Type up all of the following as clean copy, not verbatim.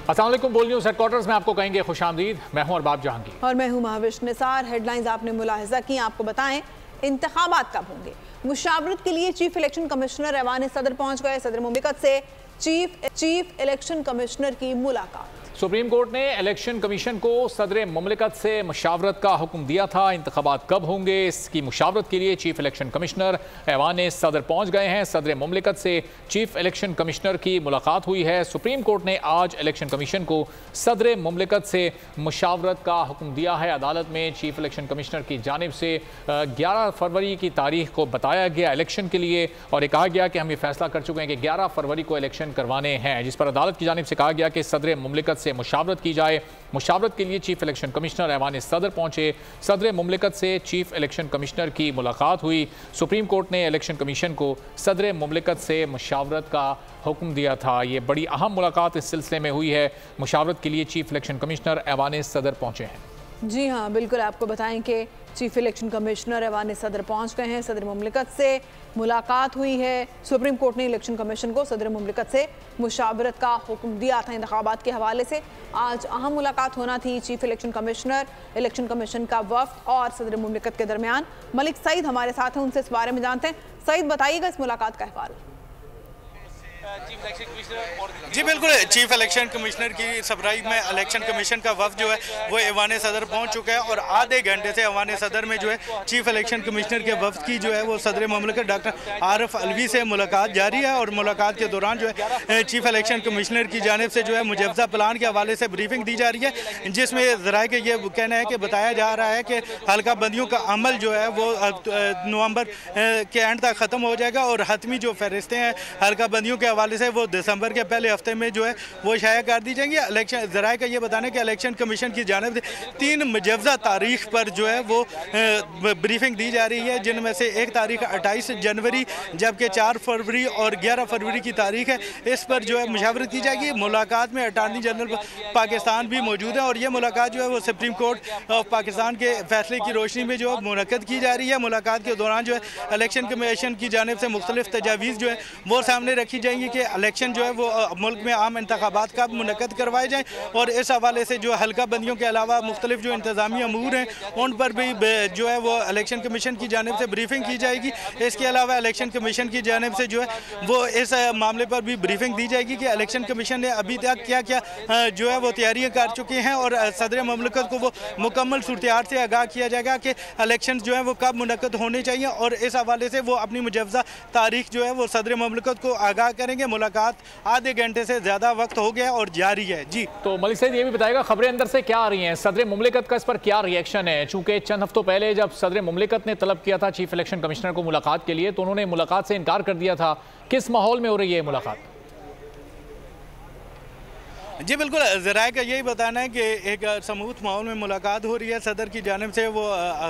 अस्सलाम वालेकुम। बोल न्यूज़ हेडक्वार्टर्स में आपको कहेंगे खुशामदीद। मैं हूं अरबाब जहांगीर और मैं हूं महाविश निसार। हेडलाइंस आपने मुलाहिजा की, आपको बताएं इंतखाबात कब होंगे। मुशावरत के लिए चीफ इलेक्शन कमिश्नर ऐवान सदर पहुंच गए। सदर मुमलिकत से चीफ इलेक्शन कमिश्नर की मुलाकात। सुप्रीम कोर्ट ने इलेक्शन कमीशन को सदर मुमलिकत से मुशावरत का हुक्म दिया था। इंतखाबात कब होंगे, इसकी मुशावरत के लिए चीफ इलेक्शन कमिश्नर ऐवान सदर पहुंच गए हैं। सदर मुमलिकत से चीफ इलेक्शन कमिश्नर की मुलाकात हुई है। सुप्रीम कोर्ट ने आज इलेक्शन कमीशन को सदर मुमलिकत से मुशावरत का हुक्म दिया है। अदालत में चीफ इलेक्शन कमिश्नर की जानिब से 11 फरवरी की तारीख को बताया गया इलेक्शन के लिए, और ये कहा गया कि हम ये फैसला कर चुके हैं कि 11 फरवरी को इलेक्शन करवाने हैं, जिस पर अदालत की जानिब से कहा गया कि सदर मुमलिकत से मुशावरत की जाए। मुशावरत के लिए चीफ इलेक्शन कमिश्नर ऐवान सदर पहुंचे। सदर मुमलिकत से चीफ इलेक्शन कमिश्नर की मुलाकात हुई। सुप्रीम कोर्ट ने इलेक्शन कमीशन को सदर मुमलिकत से मुशावरत का हुक्म दिया था। ये बड़ी अहम मुलाकात इस सिलसिले में हुई है। मुशावरत के लिए चीफ इलेक्शन कमिश्नर ऐवान सदर पहुंचे हैं। जी हाँ, बिल्कुल आपको बताएं कि चीफ इलेक्शन कमिश्नर ऐवान सदर पहुंच गए हैं। सदर मुमलिकत से मुलाकात हुई है। सुप्रीम कोर्ट ने इलेक्शन कमीशन को सदर मुमलिकत से मुशावरत का हुक्म दिया था। इंतखाबात के हवाले से आज अहम मुलाकात होना थी। Chief election commissioner, election commission का वफ्द और सदर मुमलिकत के दरमियान। मलिक सईद हमारे साथ हैं, उनसे इस बारे में जानते हैं। सईद, बताइएगा इस मुलाकात का अहवाल। जी बिल्कुल, चीफ इलेक्शन कमिश्नर की सरबराही में इलेक्शन कमीशन का वफ्द जो है वो ऐवान सदर पहुंच चुका है, और आधे घंटे से ऐवान सदर में जो है चीफ इलेक्शन कमिश्नर के वफ्द की जो है वो सदर मुमलिकत डॉक्टर आरिफ अलवी से मुलाकात जारी है। और मुलाकात के दौरान जो है चीफ इलेक्शन कमिश्नर की जानिब से जो है मुजवज़ा प्लान के हवाले से ब्रीफिंग दी जा रही है, जिसमें ज़राए के ये कहना है कि बताया जा रहा है कि हल्का बंदियों का अमल जो है वो नवंबर के एंड तक ख़त्म हो जाएगा, और हतमी जो फहरिस्तें हैं हल्का बंदियों के हवाले से वो दिसंबर के पहले हफ्ते में जो है वो शाया कर दी जाएंगी। इलेक्शन ज़राए का ये बताना है कि इलेक्शन कमीशन की जानिब से 3 मुजवज़ा तारीख पर जो है वो ब्रीफिंग दी जा रही है, जिनमें से एक तारीख 28 जनवरी जबकि 4 फरवरी और 11 फरवरी की तारीख है। इस पर जो है मुशावरत की जाएगी। मुलाकात में अटार्नी जनरल पाकिस्तान भी मौजूद है, और ये मुलाकात जो है वो सुप्रीम कोर्ट ऑफ पाकिस्तान के फैसले की रोशनी में जो है मुनक़्क़द की जा रही है। मुलाकात के दौरान जो है इलेक्शन कमीशन की जानिब से मुख्तलिफ तजावीज़ जो है वो सामने रखी जाएंगी कि इलेक्शन जो है वो मुल्क में आम इंतखाबात कब मुनक़्क़द करवाए जाएँ, और इस हवाले से जो हल्का बंदियों के अलावा मुख्तलिफ जो इंतज़ामी अमूर हैं उन पर भी जो है वो इलेक्शन कमीशन की जानिब से ब्रीफिंग की जाएगी। इसके अलावा इलेक्शन कमीशन की जानिब से जो है वो इस मामले पर भी ब्रीफिंग दी जाएगी कि इलेक्शन कमीशन ने अभी तक क्या क्या जो है वो तैयारियाँ कर चुके हैं, और सदर मुमलिकत को वो मुकम्मल सूरत से आगाह किया जाएगा कि इलेक्शन जो है वो कब मुनक़्क़द होने चाहिए, और इस हवाले से वो अपनी मुजवज़ा तारीख जो है वो सदर मुमलिकत को आगाह करेंगे। मुलाकात आधे घंटे से ज़्यादा वक्त हो गया और जारी है। जी तो मलिक साहब, ये भी बताएगा खबरें अंदर से क्या आ रही हैं, सदर मुमलिकत का इस पर क्या रिएक्शन है? चूंकि चंद हफ्तों पहले जब सदर मुमलिकत ने तलब किया था चीफ इलेक्शन कमिश्नर को मुलाकात के लिए, तो उन्होंने मुलाकात से इनकार कर दिया था। किस माहौल में हो रही है मुलाकात? जी बिल्कुल, ज़राए का यही बताना है कि एक समूथ माहौल में मुलाकात हो रही है। सदर की जानिब से वो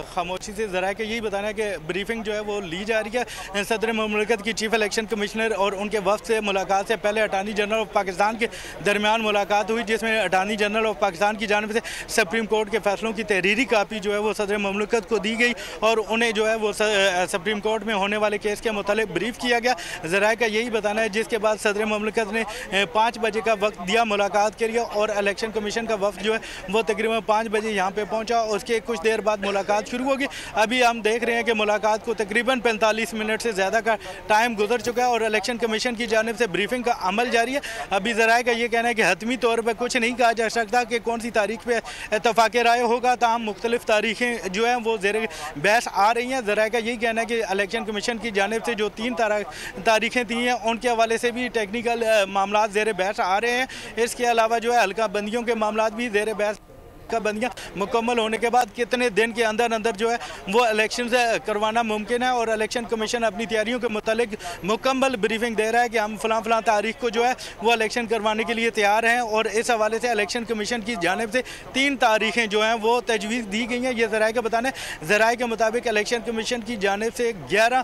खामोशी से ज़राए का यही बताना है कि ब्रीफिंग जो है वो ली जा रही है। सदर मुमलिकत की चीफ इलेक्शन कमिश्नर और उनके वफ्द से मुलाकात से पहले अटार्नी जनरल ऑफ पाकिस्तान के दरमियान मुलाकात हुई, जिसमें अटार्नी जनरल ऑफ पाकिस्तान की जानिब से सुप्रीम कोर्ट के फैसलों की तहरीरी कापी जो है वो सदर मुमलिकत को दी गई, और उन्हें जो है वो सुप्रीम कोर्ट में होने वाले केस के मुतालिक ब्रीफ किया गया। ज़राए का यही बताना है, जिसके बाद सदर मुमलिकत ने 5 बजे का वक्त दिया मुलाकात के लिए, और इलेक्शन कमीशन का वफ्द जो है वो तकरीबन 5 बजे यहाँ पे पहुँचा। उसके कुछ देर बाद मुलाकात शुरू होगी। अभी हम देख रहे हैं कि मुलाकात को तकरीबन 45 मिनट से ज़्यादा का टाइम गुजर चुका है, और इलेक्शन कमीशन की जानिब से ब्रीफिंग का अमल जारी है। अभी ज़राए का ये कहना है कि हतमी तौर पर कुछ नहीं कहा जा सकता कि कौन सी तारीख पर इत्तफाक़ राय होगा, ताहम मुख्तलिफ तारीखें जो हैं वो ज़ेर बहस आ रही हैं। ज़राए का यही कहना है कि इलेक्शन कमीशन की जानिब से जो 3 तारीखें दी हैं उनके हवाले से भी टेक्निकल मामला ज़ेर बहस आ रहे हैं। इसके अलावा जो है हल्का बंदियों के मामला भी ज़ेर बहस का बंदियाँ मुकम्मल होने के बाद कितने दिन के अंदर अंदर जो है वो इलेक्शन से करवाना मुमकिन है, और इलेक्शन कमीशन अपनी तैयारियों के मुतालिक मुकम्मल ब्रीफिंग दे रहा है कि हम फ़लाँ तारीख को जो है वो इलेक्शन करवाने के लिए तैयार हैं। और इस हवाले से इलेक्शन कमीशन की जानिब से 3 तारीखें जो हैं वो तजवीज़ दी गई हैं। ये ज़राए का बताना है। ज़राए के मुताबिक इलेक्शन कमीशन की जानिब से 11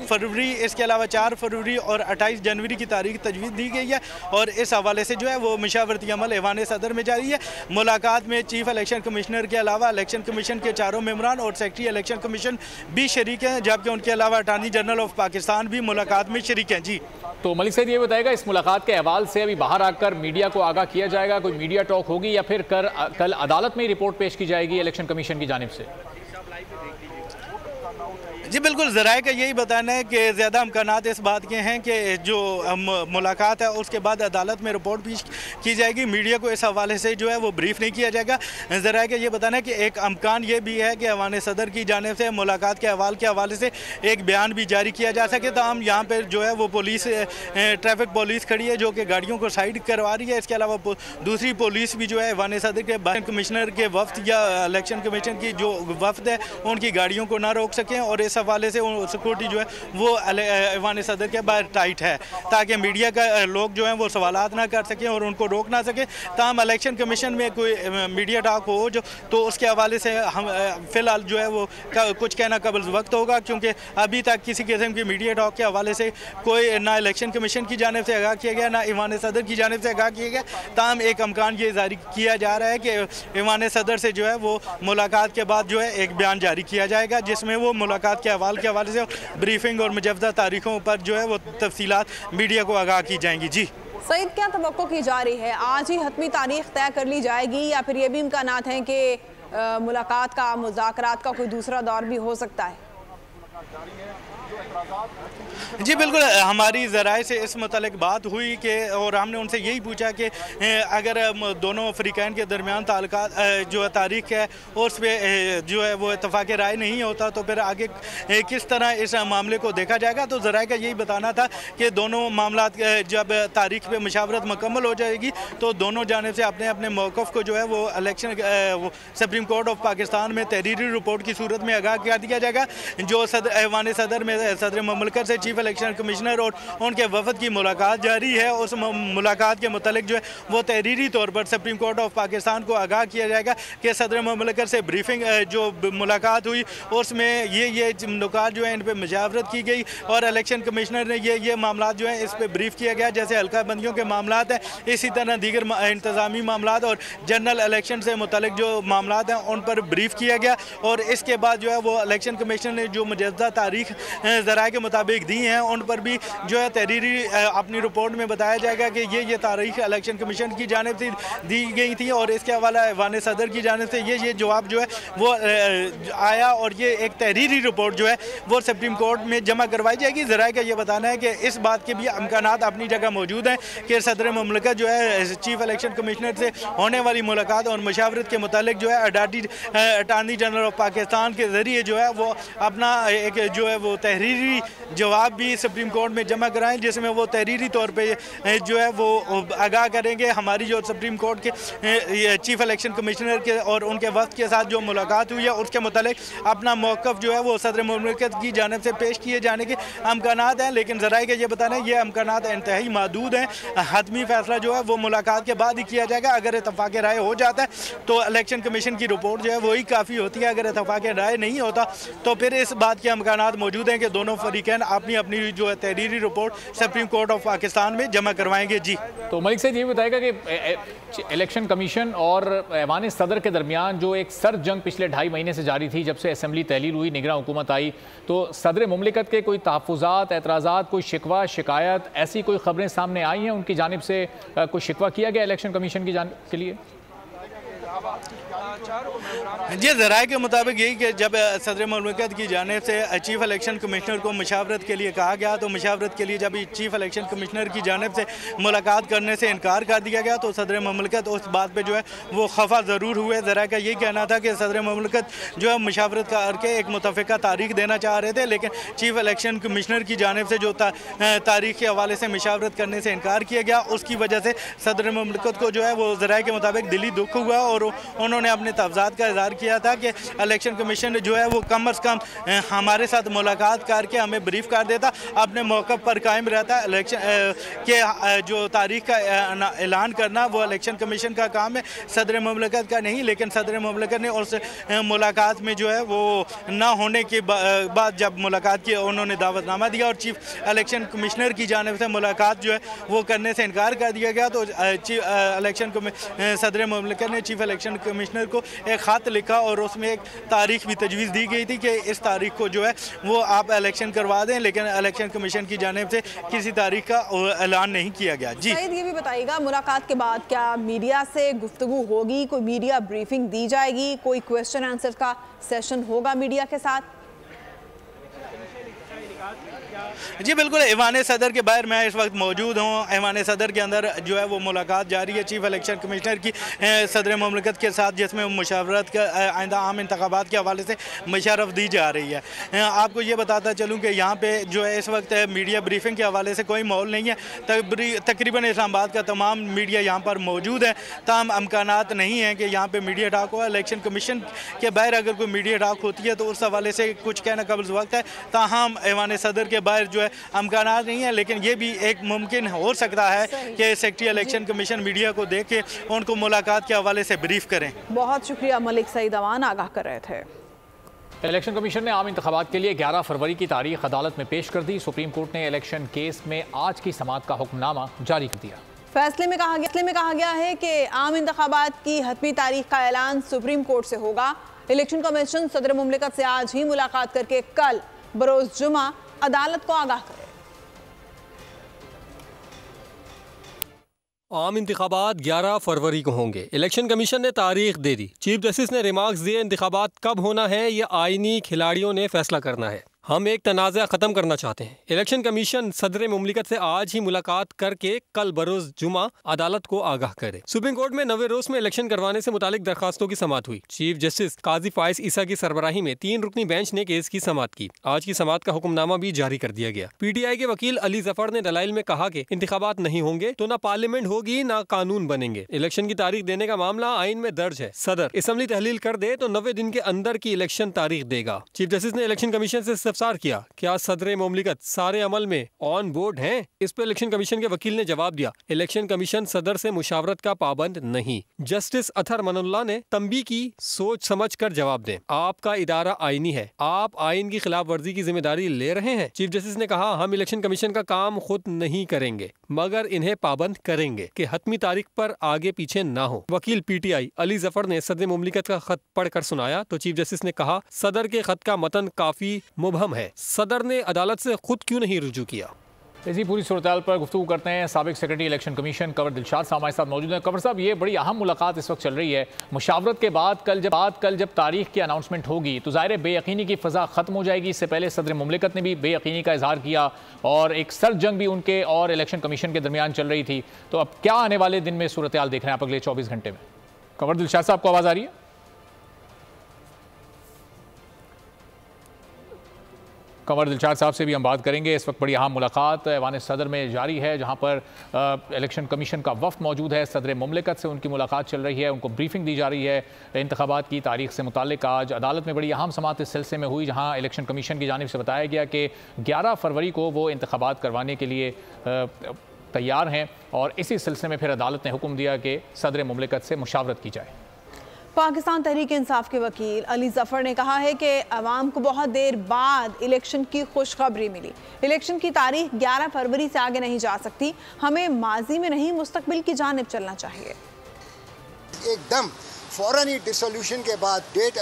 फरवरी, इसके अलावा 4 फरवरी और 28 जनवरी की तारीख तजवीज़ दी गई है, और इस हवाले से जो है वो मुशावरती अमल ऐवान सदर में जारी है। मुलाकात में चीफ इलेक्शन कमिश्नर के अलावा इलेक्शन कमीशन के चारों मेंबरान और सेक्रेटरी इलेक्शन कमीशन भी शरीक हैं, जबकि उनके अलावा अटॉर्नी जनरल ऑफ पाकिस्तान भी मुलाकात में शरीक हैं। जी तो मलिक सईद ये बताएगा, इस मुलाकात के अहवाल से अभी बाहर आकर मीडिया को आगाह किया जाएगा, कोई मीडिया टॉक होगी या फिर कल अदालत में रिपोर्ट पेश की जाएगी इलेक्शन कमीशन की जानिब से? जी बिल्कुल, ज़राए का यही बताना है कि ज़्यादा इम्कानात इस बात के हैं कि जो मुलाकात है उसके बाद अदालत में रिपोर्ट पेश की जाएगी। मीडिया को इस हवाले से जो है वो ब्रीफ नहीं किया जाएगा। ज़राए का ये बताना है कि एक इम्कान ये भी है कि ऐवान सदर की जानिब से मुलाकात के अहवाल के हवाले से एक बयान भी जारी किया जा सके। तो हम यहाँ पर जो है वो पुलिस, ट्रैफिक पुलिस खड़ी है जो कि गाड़ियों को साइड करवा रही है। इसके अलावा दूसरी पुलिस भी जो है ऐवान सदर के कमिश्नर के वफ्द या इलेक्शन कमीशन की जो वफ्द है उनकी गाड़ियों को ना रोक सकें, और इस हवाले से सिक्योरिटी जो है वो ऐवान सदर के बाहर टाइट है ताकि मीडिया का लोग जो हैं वो सवालात ना कर सकें और उनको रोक ना सकें। ताहम इलेक्शन कमीशन में कोई मीडिया टॉक हो जो तो उसके हवाले से हम फ़िलहाल जो है वो कुछ कहना कबल वक्त होगा, क्योंकि अभी तक किसी किस्म की मीडिया टॉक के हवाले से कोई ना इलेक्शन कमीशन की जानिब से आगाह किया गया, ना ऐवान सदर की जानिब से आगाह किया गया। ताहम एक इम्कान ये जारी किया जा रहा है कि ऐवान सदर से जो है वो मुलाकात के बाद जो है एक बयान जारी किया जाएगा जिसमें वो मुलाकात के अहवाल के हवाले से ब्रीफिंग और मुजव्वज़ा तारीखों पर जो है वो तफसीलात मीडिया को आगाह की जाएंगी। जी सईद, क्या तवक्को की जा रही है, आज ही हतमी तारीख तय कर ली जाएगी या फिर ये भी इम्कानात हैं कि मुलाकात का, मुज़ाकरात का कोई दूसरा दौर भी हो सकता है? जी बिल्कुल, हमारी ज़राए से इस मुतालिक बात हुई कि और हमने उनसे यही पूछा कि अगर दोनों फ़रीक़ैन के दरमियान ताल्लुकात जो है तारीख है उस पर जो है वो इत्तफ़ाक़ राय नहीं होता तो फिर आगे किस तरह इस मामले को देखा जाएगा। तो ज़राए का यही बताना था कि दोनों मामला जब तारीख पे मुशावरत मुकम्मल हो जाएगी तो दोनों जानिब से अपने अपने मौक़िफ़ को जो है वो election supreme court of Pakistan में तहरीरी रिपोर्ट की सूरत में आगाह कर दिया जाएगा। जो ऐवान सदर में सदर मुमलिकत से चीफ इलेक्शन कमिश्नर और उनके वफद की मुलाकात जारी है, उस मुलाकात के मुतालिक जो है वो तहरीरी तौर पर सुप्रीम कोर्ट ऑफ पाकिस्तान को आगाह किया जाएगा कि सदर मुमलिकत से ब्रीफिंग जो मुलाकात हुई उसमें ये नुकात जो है इन पर मुशावरत की गई और इलेक्शन कमिश्नर ने ये मामला जो है इस पर ब्रीफ किया गया। जैसे हल्का बंदियों के मामला हैं, इसी तरह दीगर इंतज़ामी मामला और जनरल इलेक्शन से मुतालिक जो मामला हैं उन पर ब्रीफ किया गया। और इसके बाद जो है वो इलेक्शन कमीशन ने जो मुजव्वज़ा तारीख ज़राए के मुताबिक दी हैं उन पर भी जो है तहरीरी अपनी रिपोर्ट में बताया जाएगा कि ये तारीख इलेक्शन कमीशन की जानिब से दी गई थी और इसके हवाला ऐवान सदर की जानिब से ये जवाब जो है वो आया और ये एक तहरीरी रिपोर्ट जो है वो सुप्रीम कोर्ट में जमा करवाई जाएगी। ज़राए का ये बताना है कि इस बात के भी इम्कानात अपनी जगह मौजूद हैं कि सदर मुमलिकत जो है चीफ इलेक्शन कमिश्नर से होने वाली मुलाकात और मुशावरत के मुतालिक जो है अटॉर्नी जनरल ऑफ पाकिस्तान के ज़रिए जो है वो अपना एक जो है वो तहरीरी जवाब भी सुप्रीम कोर्ट में जमा कराएं, जिसमें वो तहरीरी तौर पे जो है वो आगाह करेंगे हमारी जो सुप्रीम कोर्ट के चीफ इलेक्शन कमिश्नर के और उनके वक्त के साथ जो मुलाकात हुई है उसके मुतालिक अपना मौक़िफ़ जो है वो सदर मुमलिकत की जानिब से पेश किए जाने के इम्कानात हैं। लेकिन ज़राए के ये बताना है ये इम्कानात इंतहाई महदूद हैं। हतमी फैसला जो है वो मुलाकात के बाद ही किया जाएगा। अगर इत्तफ़ाक़ राय हो जाता है तो इलेक्शन कमीशन की रिपोर्ट जो है वही काफ़ी होती है, अगर इत्तफ़ाक़ राय नहीं होता तो फिर इस बात के इम्कानात मौजूद हैं कि दोनों फरीक़ैन अपनी अपनी जो है तहरीरी report supreme court of Pakistan में जमा करवाएंगे। जी तो मलिक साहब ये बताएगा कि इलेक्शन कमीशन और ऐवान सदर के दरमियान जो एक सर्द जंग पिछले 2.5 महीने से जारी थी, जब से असम्बली तहलील हुई, निगरान हुकूमत आई, तो सदर मुमलिकत के कोई तहफ़्फ़ुज़ात, एतराज़ात, कोई शिकवा, शिकायत, ऐसी कोई खबरें सामने आई हैं उनकी जानिब से कोई शिकवा किया गया इलेक्शन कमीशन की जानिब के लिए? जी ज़राए के मुताबिक यही कि जब सदर मुमलिकत की जानिब से चीफ इलेक्शन कमिश्नर को मुशावरत के लिए कहा गया तो मुशावरत के लिए जब चीफ इलेक्शन कमिश्नर की जानिब से मुलाकात करने से इनकार कर दिया गया तो सदर मुमलिकत उस बात पे जो है वो खफा ज़रूर हुए। ज़राए का यही कहना था कि सदर मुमलिकत जो है मुशावरत करके एक मुतफ़िका तारीख देना चाह रहे थे, लेकिन चीफ इलेक्शन कमिश्नर की जानिब से जो तारीख के हवाले से मुशावरत करने से इनकार किया गया, उसकी वजह से सदर मुमलिकत को जो है वो ज़राए के मुताबिक दिली दुख हुआ और उन्होंने उन्होंने अपने तवज़ात का इज़हार किया था कि इलेक्शन कमीशन जो है वो कम अज़ कम हमारे साथ मुलाकात करके हमें ब्रीफ कर देता, अपने मौक़िफ़ पर कायम रहता। इलेक्शन के जो तारीख का ऐलान करना वो इलेक्शन कमीशन का काम है, सदर मुमलिकत का नहीं। लेकिन सदर मुमलिकत ने उस मुलाकात में जो है वो ना होने के बाद जब मुलाकात की उन्होंने दावतनामा दिया और चीफ इलेक्शन कमिश्नर की जानिब से मुलाकात जो है वो करने से इनकार कर दिया गया, तो सदर मुमलिकत ने चीफ इलेक्शन कमिश्नर को एक ख़त लिखा और उसमें एक तारीख भी तजवीज़ दी गई थी कि इस तारीख को जो है वो आप इलेक्शन करवा दें, लेकिन इलेक्शन कमीशन की जानिब से किसी तारीख का ऐलान नहीं किया गया। जी ये भी बताइएगा, मुलाकात के बाद क्या मीडिया से गुफ्तगू होगी, कोई मीडिया ब्रीफिंग दी जाएगी, कोई क्वेश्चन आंसर का सेशन होगा मीडिया के साथ? जी बिल्कुल, ऐवान सदर के बाहर मैं इस वक्त मौजूद हूँ। ऐवान सदर के अंदर जो है वो मुलाकात जारी है चीफ इलेक्शन कमिश्नर की सदर मुमलिकत के साथ, जिसमें मुशावरत का आइंदा आम इंतखाबात के हवाले से मुशर्रफ दी जा रही है। आपको ये बताता चलूँ कि यहाँ पे जो है इस वक्त मीडिया ब्रीफिंग के हवाले से कोई माहौल नहीं है। तकरीबन इस्लामाबाद का तमाम मीडिया यहाँ पर मौजूद है, ताम अमकानात नहीं है कि यहाँ पर मीडिया टाक हो। इलेक्शन कमीशन के बाहर अगर कोई मीडिया टाक होती है तो उस हवाले से कुछ कहना कब्ज़ वक्त है, ताहम ऐवान सदर के बाहर जो है अमकानात नहीं है। लेकिन ये भी एक मुमकिन हो सकता है कि सेक्रेटरी इलेक्शन कमीशन मीडिया को देख के उनको मुलाकात के हवाले से ब्रीफ करें। बहुत शुक्रिया मलिक सईद अवान, आगाह कर रहे थे। इलेक्शन कमीशन ने आम इंतखाबात के लिए 11 फरवरी की तारीख अदालत में पेश कर दी। सुप्रीम कोर्ट ने इलेक्शन केस में आज की समाअत का हुक्मनामा जारी कर दिया। फैसले में कहा गया है कि आम इंतखाबात की हतमी तारीख का ऐलान सुप्रीम कोर्ट से होगा। इलेक्शन कमीशन सदर मुमलिकत से आज ही मुलाकात करके कल बरोज जुमा अदालत को आगाह करे। आम इंतखाबात 11 फरवरी को होंगे। इलेक्शन कमीशन ने तारीख दे दी। चीफ जस्टिस ने रिमार्क्स दिए, इंतखाबात कब होना है ये आईनी खिलाड़ियों ने फैसला करना है। हम एक तनाज़ा ख़त्म करना चाहते हैं। इलेक्शन कमीशन सदर मुमलिकत से आज ही मुलाकात करके कल बरोज़ जुमा अदालत को आगाह करे। सुप्रीम कोर्ट में नवे रोज में इलेक्शन करवाने से मुतालिक दरखास्तों की समाअत हुई। चीफ जस्टिस काजी फाइज ईसा की सरबराही में 3 रुकनी बेंच ने केस की समाअत की। आज की समाअत का हुक्मनामा भी जारी कर दिया गया। PTI के वकील अली जफर ने दलाइल में कहा कि इंतखाबात नहीं होंगे तो न पार्लियामेंट होगी न कानून बनेंगे। इलेक्शन की तारीख देने का मामला आइन में दर्ज है। सदर असम्बली तहलील कर दे तो 90 दिन के अंदर की इलेक्शन तारीख देगा। चीफ जस्टिस ने इलेक्शन कमीशन से इस्तफसार किया, क्या सदर मुमलिकत सारे अमल में ऑन बोर्ड हैं? इस पर इलेक्शन कमीशन के वकील ने जवाब दिया, इलेक्शन कमीशन सदर से मुशावरत का पाबंद नहीं। जस्टिस अथर मनुल्लाह ने तंबी की, सोच समझ कर जवाब दें। आपका इदारा आईनी है, आप आइन की खिलाफ वर्जी की जिम्मेदारी ले रहे हैं। चीफ जस्टिस ने कहा, हम इलेक्शन कमीशन का काम खुद नहीं करेंगे मगर इन्हें पाबंद करेंगे कि हतमी तारीख पर आगे पीछे ना हो। वकील PTI अली जफर ने सदर मुमलिकत का खत पढ़कर सुनाया तो चीफ जस्टिस ने कहा, सदर के खत का मतन काफी मुबहम है, सदर ने अदालत से खुद क्यों नहीं रुजू किया। इसी पूरी सूरत पर गुफ्तगू करते हैं साबिक secretary election commission Kanwar Dilshad साहब हमारे साथ मौजूद हैं। कंवर साहब, ये बड़ी अहम मुलाकात इस वक्त चल रही है। मुशावरत के बाद कल जब तारीख की अनाउंसमेंट होगी तो ज़ाहिर बेयकीनी की फ़ज़ा ख़त्म हो जाएगी। इससे पहले सदर मुमलिकत ने भी बेयकीनी का इजहार किया और एक सर्द जंग भी उनके और इलेक्शन कमीशन के दरमियान चल रही थी। तो अब क्या आने वाले दिन में सूरत हाल देख रहे हैं आप अगले 24 घंटे में? कंवर दिलशाद साहब को आवाज़ आ रही है? कंवर दिलशाद साहब से भी हम बात करेंगे। इस वक्त बड़ी अहम मुलाकात ऐवान सदर में जारी है जहां पर इलेक्शन कमीशन का वफ़द मौजूद है। सदर मुमलिकत से उनकी मुलाकात चल रही है, उनको ब्रीफिंग दी जा रही है। इंतखाबात की तारीख से मुताल्लिक आज अदालत में बड़ी अहम समाअत इस सिलसिले में हुई जहां इलेक्शन कमीशन की जानिब से बताया गया कि 11 फरवरी को वो इंतखाबात करवाने के लिए तैयार हैं और इसी सिलसिले में फिर अदालत ने हुक्म दिया कि सदर मुमलिकत से मुशावरत की जाए। पाकिस्तान तहरीक इंसाफ के वकील अली जफर ने कहा है कि अवाम को बहुत देर बाद इलेक्शन की खुशखबरी मिली। इलेक्शन की तारीख 11 फरवरी से आगे नहीं जा सकती। हमें माजी में नहीं मुस्तकबिल की जानिब चलना चाहिए। एकदम फ़ौरन ही डिसोल्यूशन के बाद डेट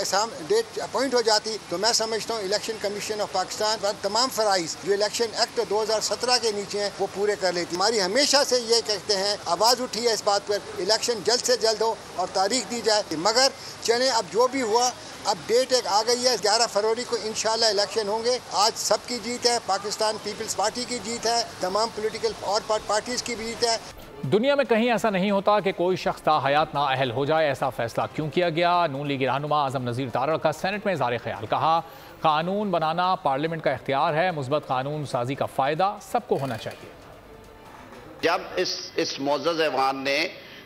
अपॉइंट हो जाती तो मैं समझता हूँ इलेक्शन कमीशन ऑफ पाकिस्तान पर तमाम फ़राइज़ जो इलेक्शन एक्ट 2017 के नीचे हैं वो पूरे कर लेती। हमारी हमेशा से ये कहते हैं, आवाज़ उठी है इस बात पर, इलेक्शन जल्द से जल्द हो और तारीख दी जाए। मगर चलें, अब जो भी हुआ, अब डेट एक आ गई है, 11 फरवरी को इंशाल्लाह इलेक्शन होंगे। आज सबकी जीत है, पाकिस्तान पीपल्स पार्टी की जीत है, तमाम पॉलिटिकल और पार्टीज़ की भी जीत है। दुनिया में कहीं ऐसा नहीं होता कि कोई शख्स ताहयात नाअहल हो जाए। ऐसा फैसला क्यों किया गया? नून लीगी रहनुमा आज़म नज़ीर तारड़ का सेनेट में इज़हार ख्याल। कहा, कानून बनाना पार्लियामेंट का इख्तियार है, मुस्बत कानून साजी का फ़ायदा सबको होना चाहिए। जब इस मोअज़्ज़ज़ ऐवान ने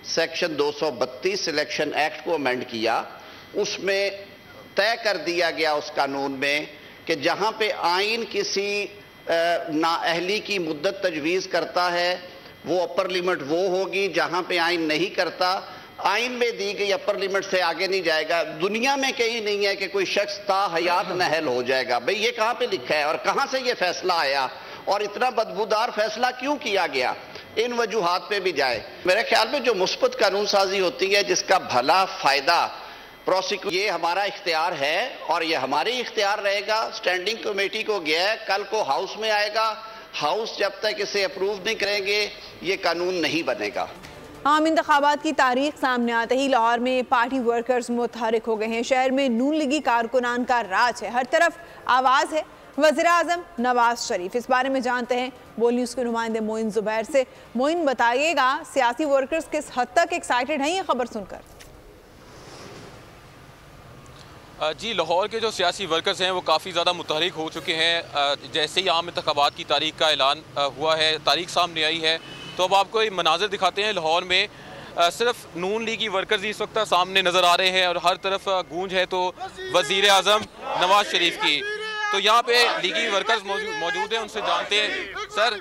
सेक्शन 232 इलेक्शन एक्ट को अमेंड किया, उसमें तय कर दिया गया उस कानून में कि जहां पे आइन किसी नाअहली की मुद्दत तजवीज़ करता है वो अपर लिमिट वो होगी, जहां पे आइन नहीं करता आइन में दी गई अपर लिमिट से आगे नहीं जाएगा। दुनिया में कहीं नहीं है कि कोई शख्स ताहयात नहल हो जाएगा। भाई ये कहां पे लिखा है और कहां से ये फैसला आया और इतना बदबूदार फैसला क्यों किया गया, इन वजूहात पे भी जाए। मेरे ख्याल में जो मुस्बत कानून साजी होती है जिसका भला फायदा प्रोसिक्यूट, ये हमारा इख्तियार है और ये हमारी इख्तियार रहेगा। स्टैंडिंग कमेटी को गया है, कल को हाउस में आएगा, हाउस जब तक इसे अप्रूव नहीं करेंगे ये कानून नहीं बनेगा। आम इंतखाबात की तारीख सामने आते ही लाहौर में पार्टी वर्कर्स मुतहरिक हो गए हैं। शहर में नून लीगी कारकुनान का राज है, हर तरफ आवाज़ है वज़ीर आज़म नवाज शरीफ। इस बारे में जानते हैं बोल न्यूज़ के नुमाइंदे मोइन जुबैर से। मोइन, बताइएगा सियासी वर्कर्स किस हद तक एक्साइटेड हैं ये खबर सुनकर? जी, लाहौर के जो सियासी वर्कर्स हैं वो काफ़ी ज़्यादा मुतहरिक हो चुके हैं। जैसे ही आम इंतखाबात की तारीख का ऐलान हुआ है, तारीख सामने आई है, तो अब आपको ये मनाज़र दिखाते हैं। लाहौर में सिर्फ नून लीगी वर्कर्स ही इस वक्त सामने नज़र आ रहे हैं और हर तरफ गूंज है तो वज़ीर आज़म नवाज शरीफ की। तो यहाँ पे लीगी वर्कर्स मौजूद हैं, उनसे जानते हैं। सर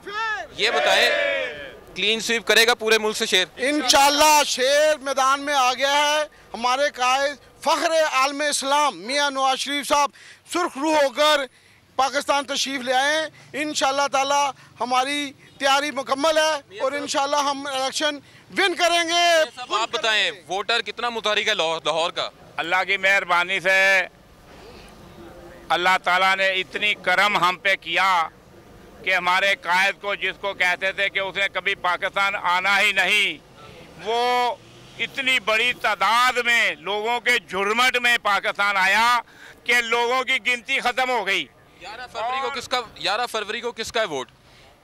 ये बताएं, क्लीन स्वीप करेगा पूरे मुल्क से शेर? इंशाल्लाह शेर मैदान में आ गया है। हमारे कायद फ़ख्र आलम इस्लाम मियां नवाज शरीफ साहब सुर्ख रूह होकर पाकिस्तान तशरीफ़ ले आए हैं। इंशाल्लाह ताला हमारी तैयारी मुकम्मल है और इंशाल्लाह हम इलेक्शन विन करेंगे। आप बताएं, वोटर कितना मुतहरिक है लाहौर का? अल्लाह की मेहरबानी से अल्लाह ताला ने इतनी करम हम पे किया कि हमारे कायद को, जिसको कहते थे कि उसने कभी पाकिस्तान आना ही नहीं, वो इतनी बड़ी तादाद में लोगों के झुरमट में पाकिस्तान आया कि लोगों की गिनती ख़त्म हो गई। 11 फरवरी को किसका है वोट?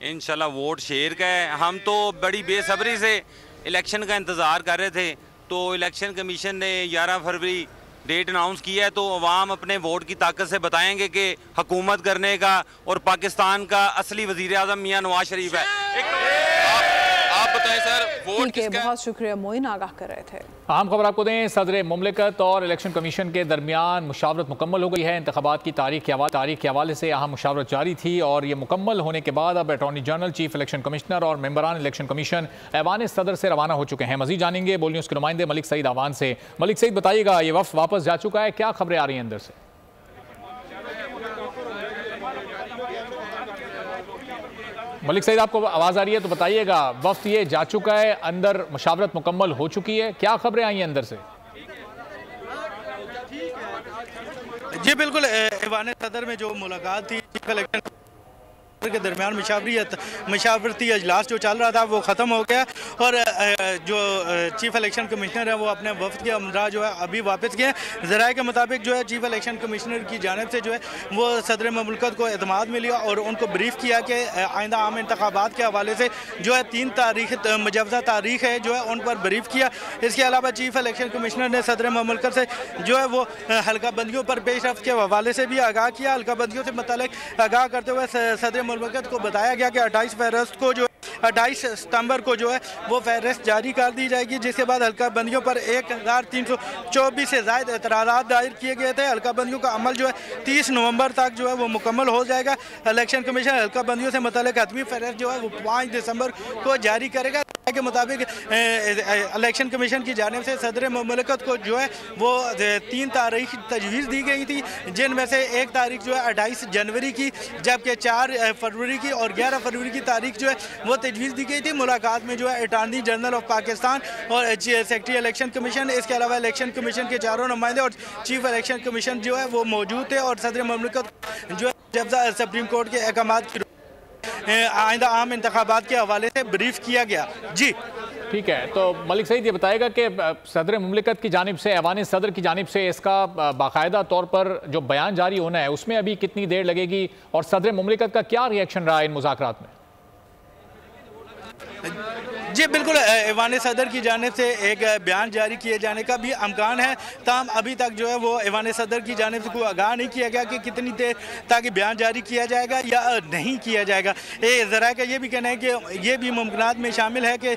इंशाल्लाह वोट शेर का है। हम तो बड़ी बेसब्री से इलेक्शन का इंतज़ार कर रहे थे, तो इलेक्शन कमीशन ने 11 फरवरी डेट अनाउंस किया है, तो अवाम अपने वोट की ताकत से बताएंगे कि हुकूमत करने का और पाकिस्तान का असली वज़ीर आज़म मियां नवाज शरीफ है। आप बताएं सर, वोट किसका? बहुत शुक्रिया मोइन, आगाह कर रहे थे। अहम खबर आपको दें, सदर मुमलिकत और इलेक्शन कमीशन के दरमियान मुशावरत मुकम्मल हो गई है। इंतखाबात की तारीख के हवाले से अहम मुशावरत जारी थी और ये मुकम्मल होने के बाद अब attorney general, chief election commissioner और मेंबरान इलेक्शन कमीशन ऐवान सदर से रवाना हो चुके हैं। मजीद जानेंगे बोल न्यूज़ के नुमाइंदे मलिक सईद आवान से। मलिक सईद, बताइएगा ये वफ्द वापस जा चुका है, क्या खबरें आ रही हैं अंदर से? मलिक सईद, आपको आवाज़ आ रही है तो बताइएगा, वफ्द ये जा चुका है, अंदर मुशावरत मुकम्मल हो चुकी है, क्या खबरें आई हैं अंदर से? जी बिल्कुल, ऐवान सदर में जो मुलाकात थी चीफ इलेक्शन के दरमियान मशावरती अजलास जो चल रहा था वो ख़त्म हो गया और जो चीफ इलेक्शन कमिश्नर है वो अपने वफ्द के हमरा जो है अभी वापस गए। ज़राए के मुताबिक जो है चीफ इलेक्शन कमिश्नर की जानिब से जो है वो सदर मुमलिकत को एतमाद में लिया और उनको ब्रीफ किया कि आइंदा आम इंतखाबात के हवाले से जो है 3 तारीख मुजवज़ा तारीख है जो है उन पर ब्रीफ किया। इसके अलावा चीफ इलेक्शन कमिश्नर ने सदर मुमलिकत से जो है वो हल्का बंदियों पर पेशरफ्त के हवाले से भी आगाह किया। हल्का बंदियों से मुतल्लिक़ आगाह करते हुए सदर मुमलिकत को बताया गया कि 28 फरवरी को जो 28 सितंबर को जो है वो फहरिस्त जारी कर दी जाएगी, जिसके बाद हल्का बंदियों पर 1324 से ज़ायद एतराज़ात दायर किए गए थे। हल्का बंदियों का अमल जो है 30 नवंबर तक जो है वो मुकम्मल हो जाएगा। इलेक्शन कमीशन हल्का बंदियों से मुतल्लिक़ हतमी फहरिस्त जो है वो 5 दिसंबर को जारी करेगा। के मुताबिक इलेक्शन कमीशन की जानिब से सदर मुमलिकत को जो है वो 3 तारीख तजवीज़ दी गई थी, जिनमें से 1 तारीख जो है 28 जनवरी की, जबकि 4 फरवरी की और 11 फरवरी की तारीख जो है वो तजवीज़ दी गई थी। मुलाकात में जो है अटॉर्नी जनरल ऑफ पाकिस्तान और सेक्रेटरी इलेक्शन कमीशन, इसके अलावा इलेक्शन कमीशन के 4 नुमाइंदे और चीफ इलेक्शन कमीशन जो है वो मौजूद थे और सदर मुमलिकत जो है सुप्रीम कोर्ट के अहकाम की आइंदा आम इंतखाबात के हवाले से ब्रीफ किया गया। जी ठीक है, तो मलिक सईद ये बताएगा कि सदर मुमलिकत की जानिब से, ऐवान सदर की जानिब से इसका बाकायदा तौर पर जो बयान जारी होना है उसमें अभी कितनी देर लगेगी और सदर मुमलिकत का क्या रिएक्शन रहा इन मुज़ाकरात में? जी बिल्कुल, ऐवान सदर की जानिब से एक बयान जारी किए जाने का भी अमकान है, ताहम अभी तक जो है वो ऐवान सदर की जानिब से कोई आगाह नहीं किया गया कि कितनी देर तक बयान जारी किया जाएगा या नहीं किया जाएगा। ज़रा का ये भी कहना है कि ये भी मुमकिनात में शामिल है कि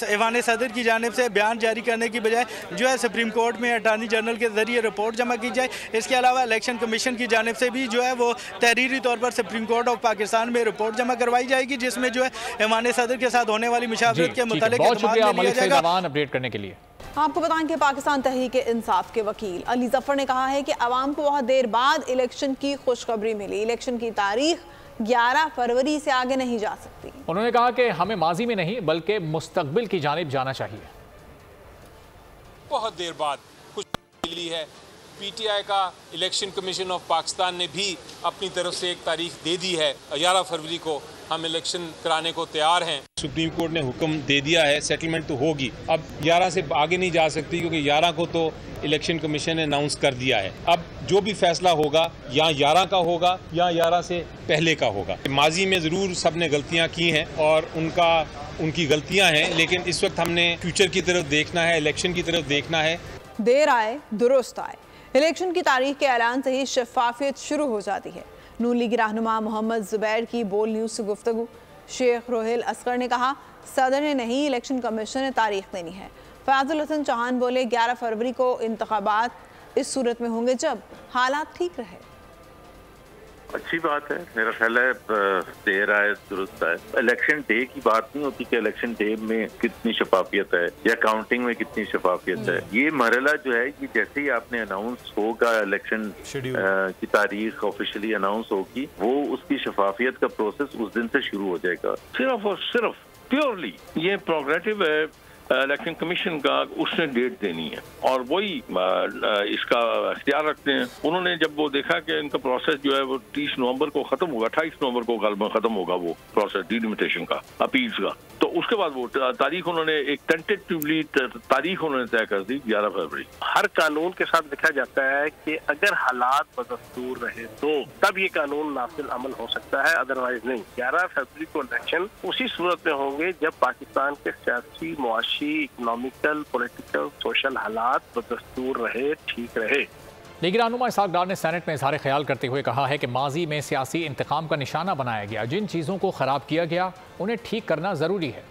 ऐवान सदर की जानिब से बयान जारी करने की बजाय जो है सुप्रीम कोर्ट में अटार्नी जनरल के ज़रिए रिपोर्ट जमा की जाए। इसके अलावा इलेक्शन कमीशन की जानिब से भी जो है वो तहरीरी तौर पर सुप्रीम कोर्ट ऑफ पाकिस्तान में रिपोर्ट जमा करवाई जाएगी, जिसमें जो है ऐवान सदर के साथ होने वाली मुशावरत के मुतालिक अपडेट करने के लिए। आपको बताएं कि पाकिस्तान तहरीक इंसाफ के वकील अली जफर ने कहा है कि अवाम को बहुत देर बाद इलेक्शन की खुशखबरी मिली। इलेक्शन की तारीख 11 फरवरी से आगे नहीं जा सकती। उन्होंने कहा कि हमें माजी में नहीं बल्कि मुस्तकबिल की जानिब जाना चाहिए। बहुत देर बाद कुछ मिली है। पीटीआई का इलेक्शन कमीशन ऑफ पाकिस्तान ने भी अपनी तरफ से एक तारीख दे दी है, 11 फरवरी को हम इलेक्शन कराने को तैयार हैं। सुप्रीम कोर्ट ने हुक्म दे दिया है, सेटलमेंट तो होगी। अब 11 से आगे नहीं जा सकती क्योंकि 11 को तो इलेक्शन कमीशन ने अनाउंस कर दिया है। अब जो भी फैसला होगा या 11 का होगा या 11 से पहले का होगा। माजी में ज़रूर सब ने गलतियाँ की हैं और उनकी गलतियाँ हैं, लेकिन इस वक्त हमने फ्यूचर की तरफ देखना है, इलेक्शन की तरफ देखना है। देर आए दुरुस्त आए। इलेक्शन की तारीख के ऐलान से ही शफाफियत शुरू हो जाती है। नून लीग रहनुमा मोहम्मद जुबैर की बोल न्यूज़ से गुफ्तगू। शेख रोहिल असगर ने कहा सदर ने नहीं, इलेक्शन कमीशन ने तारीख देनी है। फयाजुल हसन चौहान बोले 11 फरवरी को इंतखाबात इस सूरत में होंगे जब हालात ठीक रहे। अच्छी बात है, मेरा ख्याल है देर आए दुरुस्त आए। इलेक्शन डे की बात नहीं होती कि इलेक्शन डे में कितनी शफाफियत है या काउंटिंग में कितनी शफाफियत है। ये मरहला जो है ये जैसे ही आपने अनाउंस होगा, इलेक्शन की तारीख ऑफिशियली अनाउंस होगी, वो उसकी शफाफियत का प्रोसेस उस दिन से शुरू हो जाएगा। सिर्फ और सिर्फ प्योरली ये प्रोग्रेसिव है इलेक्शन कमीशन का, उसने डेट देनी है और वही इसका इख्तियार रखते हैं। उन्होंने जब वो देखा कि इनका प्रोसेस जो है वो 30 नवंबर को खत्म होगा, 28 नवंबर को खत्म होगा वो प्रोसेस डिलिमिटेशन का, अपील्स का, तो उसके बाद वो तारीख उन्होंने एक टेंटेटिवली तारीख उन्होंने तय कर दी 11 फरवरी। हर कानून के साथ लिखा जाता है कि अगर हालात बदस्तूर रहे तो तब ये कानून नाफिल अमल हो सकता है, अदरवाइज नहीं। 11 फरवरी को इलेक्शन उसी सूरत में होंगे जब पाकिस्तान के सियासी, मुआशी, इकोनॉमिकल, पॉलिटिकल, सोशल हालात बदस्तूर रहे, ठीक रहे। लीगी रहनुमा इसहाक डार ने सेनेट में इजहार ख्याल करते हुए कहा है कि माजी में सियासी इंतकाम का निशाना बनाया गया, जिन चीज़ों को ख़राब किया गया उन्हें ठीक करना ज़रूरी है।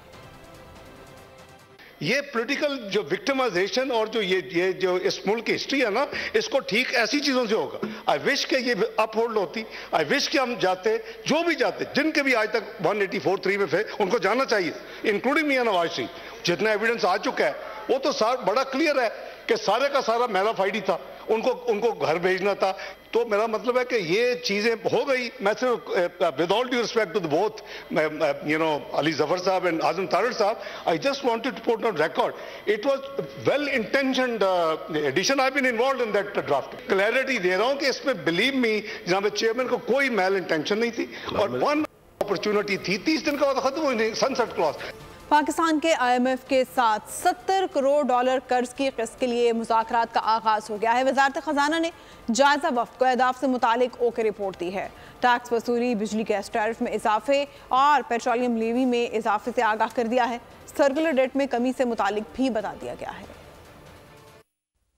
ये पॉलिटिकल जो विक्टिमाइजेशन और जो ये जो इस मुल्क की हिस्ट्री है ना, इसको ठीक ऐसी चीज़ों से होगा। आई विश के ये अपहोल्ड होती, आई विश के हम जाते, जो भी जाते, जिनके भी आज तक 184(3) में थे उनको जाना चाहिए, इंक्लूडिंग मियां नवाज शरीफ। जितना एविडेंस आ चुका है वो तो बड़ा क्लियर है कि सारे का सारा मेरा फाइडी था, उनको घर भेजना था। तो मेरा मतलब है कि ये चीजें हो गई। मैं सिर्फ with all due respect to both Ali Zafar साहब एंड आजम तारड़ साहब, I just wanted to put on record it was well intentioned addition. I been involved in that draft. Clarity दे रहा हूं कि इसमें बिलीव मी जनाब चेयरमैन को कोई मैल इंटेंशन नहीं थी और वन अपॉर्चुनिटी थी। 30 दिन का खत्म हुई सनसेट क्लॉज। पाकिस्तान के IMF के साथ $70 करोड़ कर्ज की किस्त के लिए मुज़ाकरात का आगाज हो गया है। वज़ारत ख़जाना ने जायजा वफ़्द को अहदाफ से मुतालिक ओके रिपोर्ट दी है। टैक्स वसूली, बिजली गैस टैरिफ में इजाफे और पेट्रोलियम लेवी में इजाफे से आगाह कर दिया है। सर्कुलर डेट में कमी से मुतालिक भी बता दिया गया है।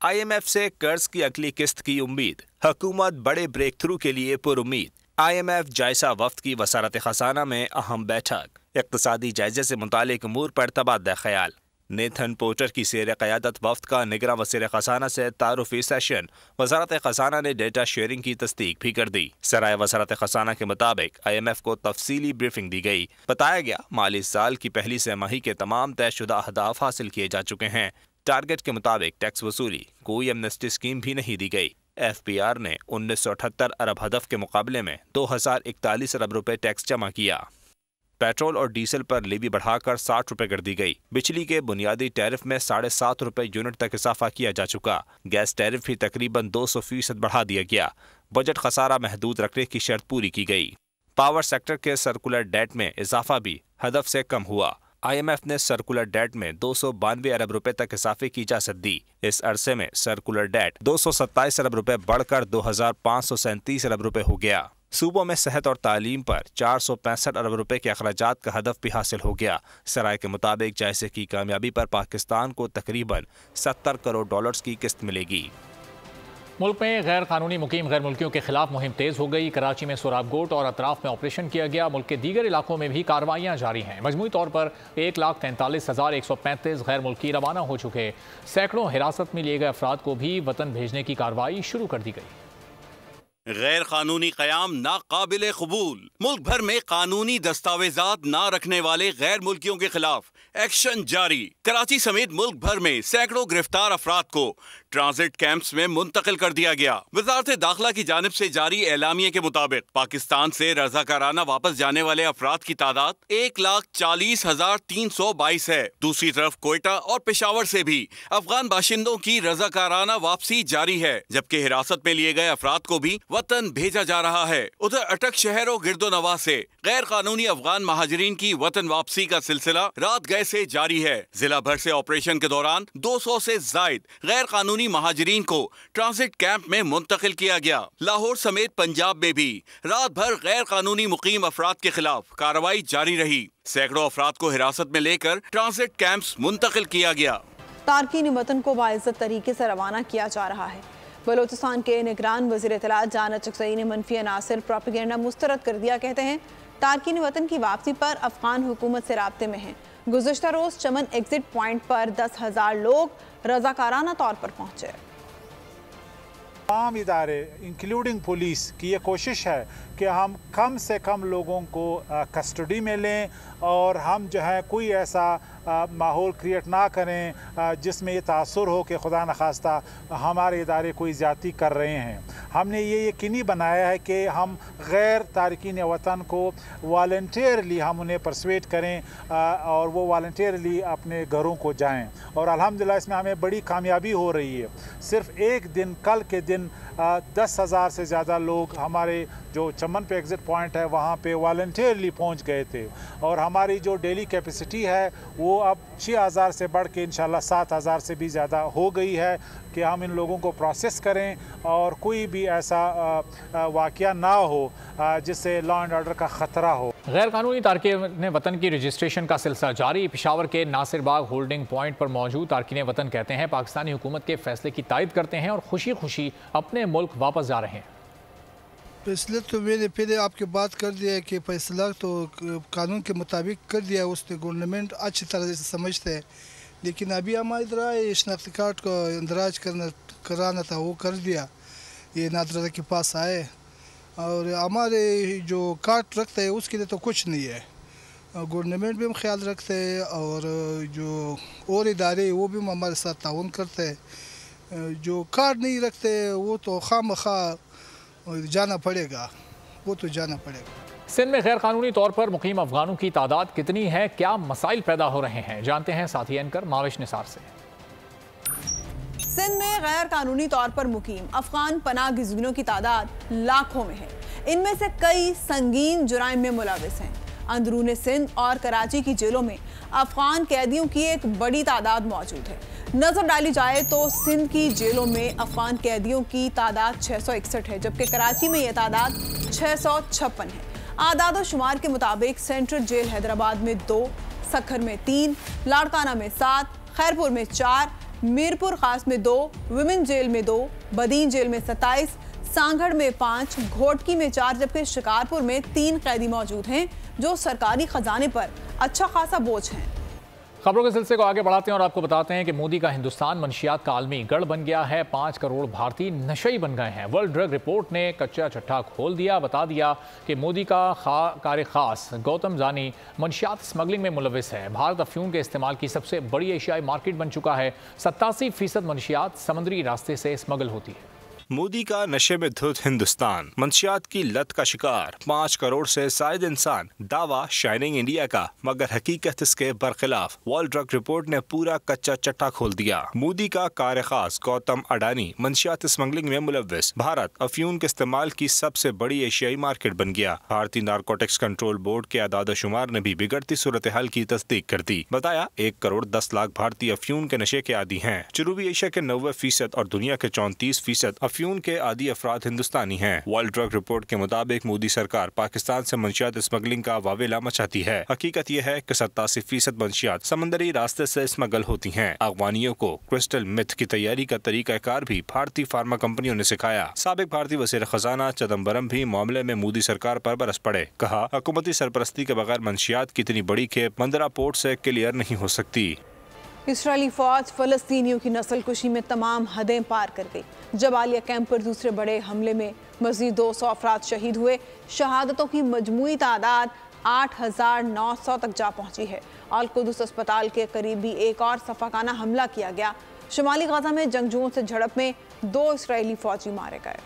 IMF से कर्ज की अगली किस्त की उम्मीद, हुकूमत बड़े ब्रेक थ्रू के लिए पुरुम्मीद। IMF जायजा वफ़्द की वज़ारत ख़जाना में अहम बैठक, इक़्तिसादी जायजे से मुतालिक अमूर पर तबादला ख्याल। नेथन पोर्टर की सेर क़यादत वफ़्द का निगरां वज़ीर ख़जाना से तारुफ़ी सेशन। वज़ारत ख़जाना ने डेटा शेयरिंग की तस्दीक भी कर दी। सराय वज़ारत ख़जाना के मुताबिक IMF को तफसीली ब्रीफिंग दी गई। बताया गया माली साल की पहली सहमाही के तमाम तयशुदा अहदाफ हासिल किए जा चुके हैं। टारगेट के मुताबिक टैक्स वसूली, कोई एमनेस्टी स्कीम भी नहीं दी गई। FPR ने 1978 अरब हदफ के मुकाबले में 2041 अरब रुपए टैक्स जमा किया। पेट्रोल और डीजल पर लेवी बढ़ाकर 60 रुपए कर दी गई। बिजली के बुनियादी टैरिफ में 7.5 रुपए यूनिट तक इजाफा किया जा चुका। गैस टैरिफ भी तकरीबन 200% बढ़ा दिया गया। बजट खसारा महदूद रखने की शर्त पूरी की गई। पावर सेक्टर के सर्कुलर डेट में इजाफा भी हदफ से कम हुआ। IMF ने सर्कुलर डेट में 292 अरब रुपए तक इजाफे की इजाजत दी। इस अरसे में सर्कुलर डेट 227 अरब रुपए बढ़कर 2537 अरब रुपए हो गया। सूबों में सेहत और तालीम पर 465 अरब रुपए के अखराजात का हदफ भी हासिल हो गया। सराय के मुताबिक जायजे की कामयाबी पर पाकिस्तान को तकरीबन 70 करोड़ डॉलर्स की किस्त मिलेगी। मुल्क में गैर कानूनी मुकीम गैर मुल्कियों के खिलाफ मुहिम तेज हो गई। कराची में सोराबकोट और अतराफ में ऑपरेशन किया गया। मुल्क के दीगर इलाकों में भी कार्रवाइयाँ जारी हैं। मजमूई तौर पर 1,43,135 गैर मुल्की रवाना हो चुके। सैकड़ों हिरासत में लिए गए अफराद को भी वतन भेजने की कार्रवाई शुरू कर दी गई। गैर कानूनी कयाम नाकाबिले कबूल। मुल्क भर में कानूनी दस्तावेजात ना रखने वाले गैर मुल्कियों के खिलाफ एक्शन जारी। कराची समेत मुल्क भर में सैकड़ों गिरफ्तार अफराद को ट्रांजिट कैंप्स में मुंतकिल कर दिया गया। वजारत दाखिला की जानिब से जारी एलामिये के मुताबिक पाकिस्तान से रजाकाराना वापस जाने वाले अफराद की तादाद 1,40,322 है। दूसरी तरफ कोयटा और पेशावर से भी अफगान बाशिंदों की रजाकाराना वापसी जारी है, जबकि हिरासत में लिए गए अफराद को भी वतन भेजा जा रहा है। उधर अटक शहर और गिरदोनवा से गैर कानूनी अफगान महाजरीन की वतन वापसी का सिलसिला रात गए से जारी है। जिला भर से ऑपरेशन के दौरान 200 से जायद गैर कानूनी महाजरीन को ट्रांजिट कैंप में मुंतकिल किया गया। लाहौर समेत पंजाब में भी रात भर गैर कानूनी मुकीम अफराद के खिलाफ कार्रवाई जारी रही। सैकड़ों अफराद को हिरासत में लेकर ट्रांजिट कैंप्स मुंतकिल किया गया। तारकीन वतन को बाइज्जत तरीके से रवाना किया जा रहा है। बलोचिस्तान के निगरान वज़ीर इत्तलात जान चकसई ने मनफी अनासिर प्रोपेगेंडा मुस्तरद कर दिया। कहते हैं तारकीन वतन की वापसी पर अफगान हुकूमत से राब्ते में हैं। गुज़िश्ता रोज़ चमन एग्जिट पॉइंट पर 10,000 लोग रज़ाकाराना तौर पर पहुँचे। तमाम इदारे इंक्लूडिंग पुलिस की ये कोशिश है कि हम कम से कम लोगों को कस्टडी में लें और हम जो है कोई ऐसा माहौल क्रिएट ना करें जिसमें ये तासुर हो कि खुदा न खास्ता हमारे इदारे कोई ज़्यादती कर रहे हैं। हमने ये यकीनी बनाया है कि हम गैर तारकीन वतन को वॉलंटियरली हम उन्हें परसुएट करें और वो वॉलंटियरली अपने घरों को जाएं और अल्हम्दुलिल्लाह इसमें हमें बड़ी कामयाबी हो रही है। सिर्फ एक दिन कल के दिन 10,000 से ज़्यादा लोग हमारे जो चमन पे एग्ज़िट पॉइंट है वहाँ पे वॉलंटियरली पहुँच गए थे और हमारी जो डेली कैपेसिटी है वो अब 6,000 से बढ़ के इंशाल्लाह 7,000 से भी ज़्यादा हो गई है कि हम इन लोगों को प्रोसेस करें और कोई भी ऐसा वाक़या ना हो जिससे लॉ एंड ऑर्डर का ख़तरा हो। गैर कानूनी तारकीन वतन की रजिस्ट्रेशन का सिलसिला जारी। पेशावर के नासिर बाग होल्डिंग पॉइंट पर मौजूद तारकीन वतन कहते हैं पाकिस्तानी हुकूमत के फैसले की तायद करते हैं और खुशी खुशी अपने मुल्क वापस जा रहे हैं। फैसले तो मैंने पहले आपके बात कर दिया है कि फैसला तो कानून के मुताबिक कर दिया, उसने गवर्नमेंट अच्छी तरह से समझते हैं, लेकिन अभी हमारी तरह शनाख्ती कार्ड को इंदराज कराना था वो कर दिया। ये नादरा के पास आए और हमारे जो कार्ड रखते हैं उसके लिए तो कुछ नहीं है। गवर्नमेंट भी हम ख्याल रखते हैं और जो और इदारे वो भी हमारे साथ ताउन करते हैं। जो कार्ड नहीं रखते वो तो खामखा जाना पड़ेगा, वो तो जाना पड़ेगा। सिंध में गैर कानूनी तौर पर मुकीम अफगानों की तादाद कितनी है, क्या मसाइल पैदा हो रहे हैं, जानते हैं साथी एंकर माविश निसार से। सिंध में गैर कानूनी तौर पर मुकीम अफगान पनाह गिज़ीनों की तादाद लाखों में है। इनमें से कई संगीन जुराइम में मुलविस हैं। अंदरूनी सिंध और कराची की जेलों में अफगान कैदियों की एक बड़ी तादाद मौजूद है। नजर डाली जाए तो सिंध की जेलों में अफगान कैदियों की तादाद 661 है, जबकि कराची में यह तादाद 656 है। आदाद शुमार के मुताबिक सेंट्रल जेल हैदराबाद में 2, सखर में 3, लाड़काना में 7, खैरपुर में 4, मीरपुर खास में 2, विमेन जेल में 2, बदीन जेल में 27, सांगड़ में 5, घोटकी में 4, जबकि शिकारपुर में 3 कैदी मौजूद हैं जो सरकारी खजाने पर अच्छा खासा बोझ हैं। खबरों के सिलसिले को आगे बढ़ाते हैं और आपको बताते हैं कि मोदी का हिंदुस्तान मंशियात का आलमी गढ़ बन गया है। 5 करोड़ भारतीय नशई बन गए हैं। वर्ल्ड ड्रग रिपोर्ट ने कच्चा चट्टा खोल दिया, बता दिया कि मोदी का कार खास गौतम जानी मंशियात स्मगलिंग में मुलविस है। भारत अफ्यूम के इस्तेमाल की सबसे बड़ी एशियाई मार्केट बन चुका है। 87% मंशियात समुद्री रास्ते से स्मगल होती है। मोदी का नशे में धुत हिंदुस्तान, मंशियात की लत का शिकार, 5 करोड़ से शायद इंसान, दावा शाइनिंग इंडिया का, मगर हकीकत इसके बरखिलाफ। वर्ल्ड ड्रग रिपोर्ट ने पूरा कच्चा चट्टा खोल दिया। मोदी का कार खास गौतम अडानी मंशियात स्मगलिंग में मुलविस। भारत अफ्यूम के इस्तेमाल की सबसे बड़ी एशियाई मार्केट बन गया। भारतीय नारकोटिक्स कंट्रोल बोर्ड के आदाद शुमार ने भी बिगड़ती सूरत हाल की तस्दीक कर दी। बताया 1 करोड़ 10 लाख भारतीय अफ्यूम के नशे के आदी हैं। जनूबी एशिया के 90% और दुनिया के 34% अफ्यून के आधी अफराद हिंदुस्तानी हैं। वर्ल्ड ड्रग रिपोर्ट के मुताबिक मोदी सरकार पाकिस्तान से मंशियात स्मगलिंग का वावेला मचाती है। हकीकत यह है कि 87% मंशियात समंदरी रास्ते से स्मगल होती हैं। अफगानियों को क्रिस्टल मिथ की तैयारी का तरीकाकार भी भारतीय फार्मा कंपनियों ने सिखाया। साबिक भारतीय वज़ीर खजाना चिदम्बरम भी मामले में मोदी सरकार पर बरस पड़े। कहा, हुकूमती सरपरस्ती के बगैर मंशियात की इतनी बड़ी खेप मंदरा पोर्ट से क्लियर नहीं हो सकती। इस्राएली फौज फलस्तीनियों की नस्लकुशी में तमाम हदें पार कर गई। जबालिया कैंप पर दूसरे बड़े हमले में मजीद 200 अफराद शहीद हुए। शहादतों की मजमूई तादाद 8,900 तक जा पहुंची है। अल कुदस अस्पताल के करीब भी एक और सफाकाना हमला किया गया। शुमाली गाजा में जंगजुओं से झड़प में 2 इस्राएली फौजी मारे गए।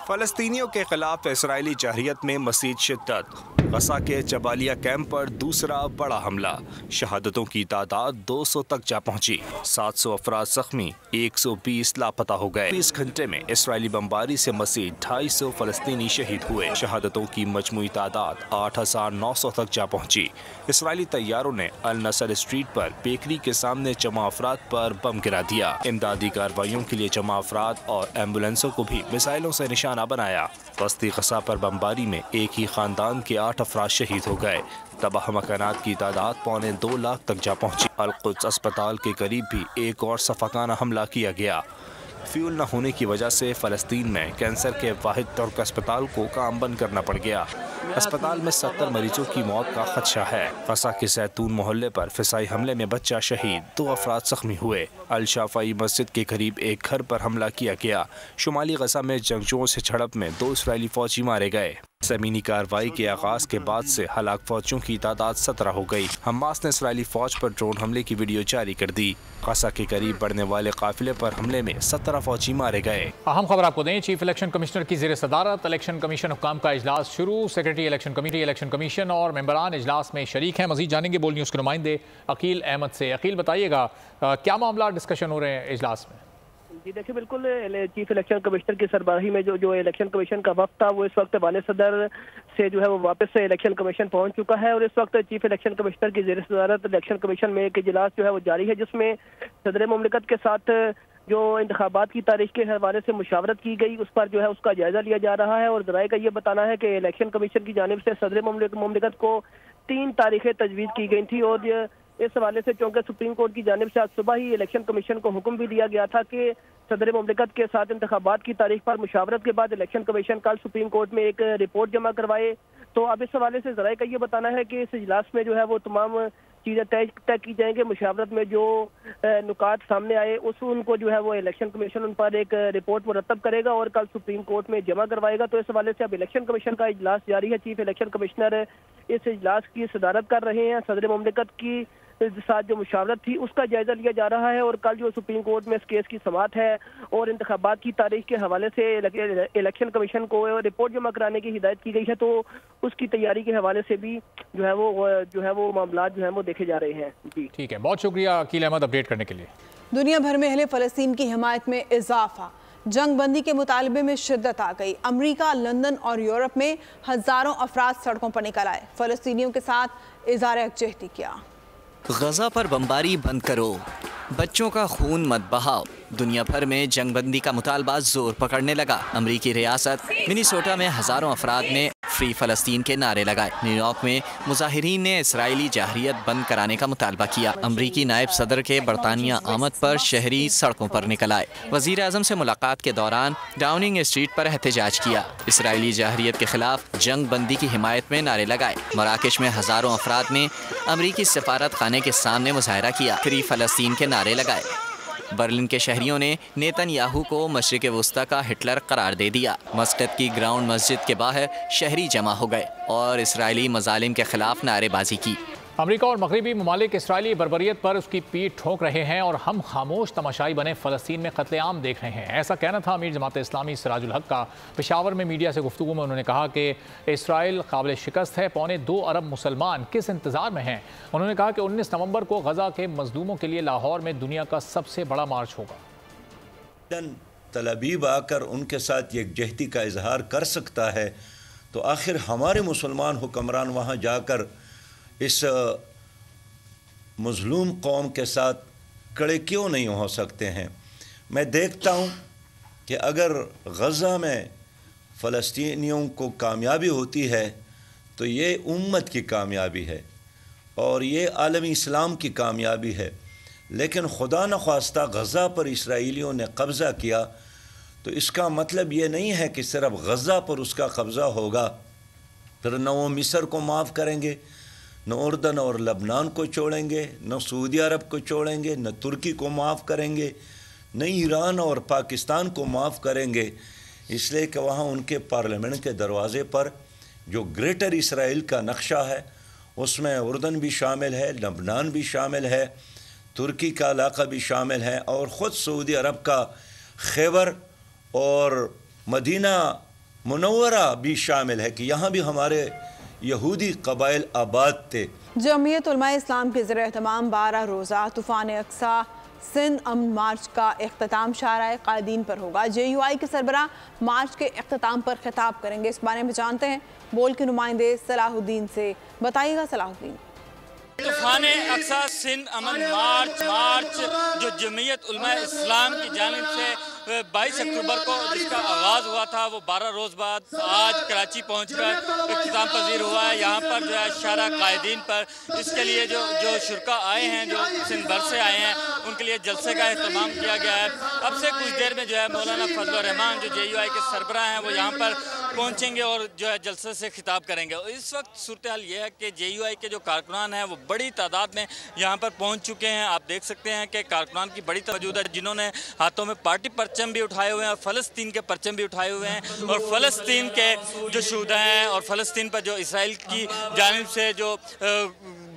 फलस्तीनियों के खिलाफ इस्राएली जहरियत में मज़ीद शिद्दत। गजा के जबालिया कैंप पर दूसरा बड़ा हमला। शहादतों की तादाद 200 तक जा पहुंची। 700 अफराद जख्मी, 120 लापता हो गए। 20 घंटे में इस्राएली बमबारी से मज़ीद 250 फलस्तीनी शहीद हुए। शहादतों की मजमूई तादाद 8,900 तक जा पहुंची। इस्राएली तैयारों ने अल नसर स्ट्रीट पर बेकरी के सामने जमा अफराद पर बम गिरा दिया। इमदादी कार्रवाइयों के लिए जमा अफराद और एम्बुलेंसों को भी मिसाइलों से निशाना बनाया। वस्ती गजा पर बमबारी में एक ही खानदान के 8 अफराद शहीद हो गए। तबाह मकानात की तादाद 2.25 लाख तक जा पहुंची। अल कुद्स अस्पताल के करीब भी एक और सफाकाना हमला किया गया। फ्यूल न होने की वजह से फ़लस्तीन में कैंसर के वाहिद तुर्क अस्पताल को काम बंद करना पड़ गया। अस्पताल में 70 मरीजों की मौत का खदशा है। गजा के जैतून मोहल्ले पर फिसाई हमले में बच्चा शहीद, 2 अफराद जख्मी हुए। अल शाफाई मस्जिद के करीब एक घर पर हमला किया गया। शुमाली गजा में जंगजुओं से झड़प में 2 इस्राएली फौजी मारे गए। ज़मीनी कार्रवाई के आगाज के बाद से हलाक फौजियों की तादाद 17 हो गई। हमास ने इस्राएली फौज पर ड्रोन हमले की वीडियो जारी कर दी। गजा के करीब बढ़ने वाले काफिले पर हमले में 17 फौजी मारे गए। अहम खबर आपको दें, चीफ इलेक्शन कमिश्नर की ज़ेर सदारत इलेक्शन कमीशन हुक्काम का इजलास शुरू। Secretary election committee, election commission और मेंबरान इजलास में शरीक हैं। मजीद जानेंगे बोल न्यूज़ के नुमाइंदे अकील अहमद से। अकील, बताइएगा क्या मामला डिस्कशन हो रहे हैं इजलास में? जी देखिए, बिल्कुल चीफ इलेक्शन कमिश्नर की सरबराही में जो इलेक्शन कमीशन का वक्त था वो इस वक्त वाले सदर से जो है वो वापस से इलेक्शन कमीशन पहुंच चुका है। और इस वक्त चीफ इलेक्शन कमिश्नर की ज़ेर सदारत इलेक्शन कमीशन में एक इजलास जो है वो जारी है, जिसमें सदर मुमलिकत के साथ जो इंतखाबात की तारीख के हवाले से मुशावरत की गई उस पर जो है उसका जायजा लिया जा रहा है। और ज़राए का ये बताना है कि इलेक्शन कमीशन की जानिब से सदर मुमलिकत को 3 तारीखें तजवीज़ की गई थी। और इस हवाले से चूंकि सुप्रीम कोर्ट की जानिब से आज सुबह ही इलेक्शन कमीशन को हुक्म भी दिया गया था कि सदर मुमलिकत के साथ इंतखाबात की तारीख पर मुशावरत के बाद इलेक्शन कमीशन कल सुप्रीम कोर्ट में एक रिपोर्ट जमा करवाए। तो अब इस हवाले से ज़राए का ये बताना है कि इस इजलास में जो है वो तमाम चीज़ें तय की जाएंगी। मुशावरत में जो नुकात सामने आए उनको जो है वो इलेक्शन कमीशन उन पर एक रिपोर्ट मुरतब करेगा और कल सुप्रीम कोर्ट में जमा करवाएगा। तो इस हवाले से अब इलेक्शन कमीशन का इजलास जारी है। चीफ इलेक्शन कमिश्नर इस इजलास की सदारत कर रहे हैं। सदर मुमलिकत की साथ जो मुशावरत थी उसका जायजा लिया जा रहा है। और कल जो सुप्रीम कोर्ट में इस केस की समाअत है और इंतखाबात की तारीख के हवाले से इलेक्शन कमीशन को रिपोर्ट जमा कराने की हिदायत की गई है। तो उसकी तैयारी के हवाले से भी जो है वो मामला जो है वो देखे जा रहे हैं। जी ठीक है, बहुत शुक्रिया अकील अहमद अपडेट करने के लिए। दुनिया भर में अहले फ़लस्तीन की हिमायत में इजाफा, जंग बंदी के मुतालबे में शिद्दत आ गई। अमरीका, लंदन और यूरोप में हजारों अफराद सड़कों पर निकल आए, फ़लस्तीनियों के साथ इज़हार यकजहती किया। गजा पर बमबारी बंद करो, बच्चों का खून मत बहाओ। दुनिया भर में जंगबंदी का मुतालबा जोर पकड़ने लगा। अमरीकी रियासत मिनीसोटा में हजारों अफराद ने फ्री फ़लस्तीन के नारे लगाए। न्यूयॉर्क में मुजाहिरीन ने इसराइली जहरियत बंद कराने का मुतालबा किया। अमरीकी नायब सदर के बरतानिया आमद पर शहरी सड़कों पर निकल आए। वज़ीर आज़म से मुलाकात के दौरान डाउनिंग स्ट्रीट पर एहतजाज किया। इसराइली जहरियत के खिलाफ जंग बंदी की हिमायत में नारे लगाए। मराकेश में हजारों अफराद ने अमरीकी सफारत खाने के सामने मुजाहरा किया, फ्री फ़लस्तीन के नारे लगाए। बर्लिन के शहरियों ने नेतन्याहू को मशरिक़ वुस्ता का हिटलर करार दे दिया। मस्कट की ग्राउंड मस्जिद के बाहर शहरी जमा हो गए और इसराइली मजालिम के खिलाफ नारेबाजी की। अमेरिका और मगरबी ममालिक इसराइली बर्बरियत पर उसकी पीठ ठोक रहे हैं और हम खामोश तमाशाई बने फ़लस्तीन में कत्लेआम देख रहे हैं। ऐसा कहना था अमीर जमात इस्लामी सिराजुल हक का। पेशावर में मीडिया से गुफ्तगू में उन्होंने कहा कि इसराइल काबिल शिकस्त है, 2.25 अरब मुसलमान किस इंतज़ार में हैं। उन्होंने कहा कि 19 नवंबर को गजा के मजलूमों के लिए लाहौर में दुनिया का सबसे बड़ा मार्च होगा। तल अबीब आकर उनके साथ यकजहती का इजहार कर सकता है तो आखिर हमारे मुसलमान हुक्मरान वहाँ जाकर इस मजलूम कौम के साथ खड़े क्यों नहीं हो सकते हैं। मैं देखता हूँ कि अगर गज़ा में फ़लस्तीनियों को कामयाबी होती है तो ये उम्मत की कामयाबी है और ये आलमी इस्लाम की कामयाबी है। लेकिन खुदा न ख्वास्ता गज़ा पर इसराइलियों ने कब्ज़ा किया तो इसका मतलब ये नहीं है कि सिर्फ गज़ा पर उसका कब्ज़ा होगा, फिर न वो मिस्र को माफ़ करेंगे, न उर्दन और लबनान को छोड़ेंगे, न सऊदी अरब को छोड़ेंगे, न तुर्की को माफ़ करेंगे, न ईरान और पाकिस्तान को माफ़ करेंगे, इसलिए कि वहाँ उनके पार्लियामेंट के दरवाज़े पर जो ग्रेटर इसराइल का नक्शा है उसमें उर्दन भी शामिल है, लबनान भी शामिल है, तुर्की का इलाका भी शामिल है और ख़ुद सऊदी अरब का खैबर और मदीना मुनव्वरा भी शामिल है कि यहाँ भी हमारे यहूदी कबाइल आबाद थे। जमीयत उलमा इस्लाम के ज़रिए तमाम 12 रोज़ा तूफ़ान अक्सा सिंध अमन मार्च का इख्तिताम शाहराह कायदीन पर होगा। JUI के सरबराह मार्च के इख्तिताम पर खिताब करेंगे। इस बारे में जानते हैं बोल के नुमाइंदे सलाहुद्दीन से। बताइएगा सलाहुद्दीन। तूफ़ान अक्सा सिंध अमन मार्च जो जमीयत उलमा इस्लाम की जानिब से 22 अक्टूबर को जिसका आगाज़ हुआ था वो 12 रोज़ बाद आज कराची पहुंचकर इख्तिताम पजीर हुआ है। यहाँ पर जो है शाहराह कायदीन पर इसके लिए जो शुरका आए हैं, जो सिंध भर से आए हैं, उनके लिए जलसे का अहतमाम किया गया है। अब से कुछ देर में जो है मौलाना फजल रहमान जो JUI के सरबराह हैं वो यहाँ पर पहुँचेंगे और जो है जलसे से खिताब करेंगे। और इस वक्त सूरत हाल ये है कि JUI के जो कारकुनान हैं वो बड़ी तादाद में यहाँ पर पहुँच चुके हैं। आप देख सकते हैं कि कारकुनान की बड़ी मौजूद है जिन्होंने हाथों में पार्टी परचम भी उठाए हुए हैं और फ़लस्तीन के परचम भी उठाए हुए हैं और फ़लस्तीन के जो शुहदा हैं और फ़लस्तीन पर जो इसराइल की जानिब से जो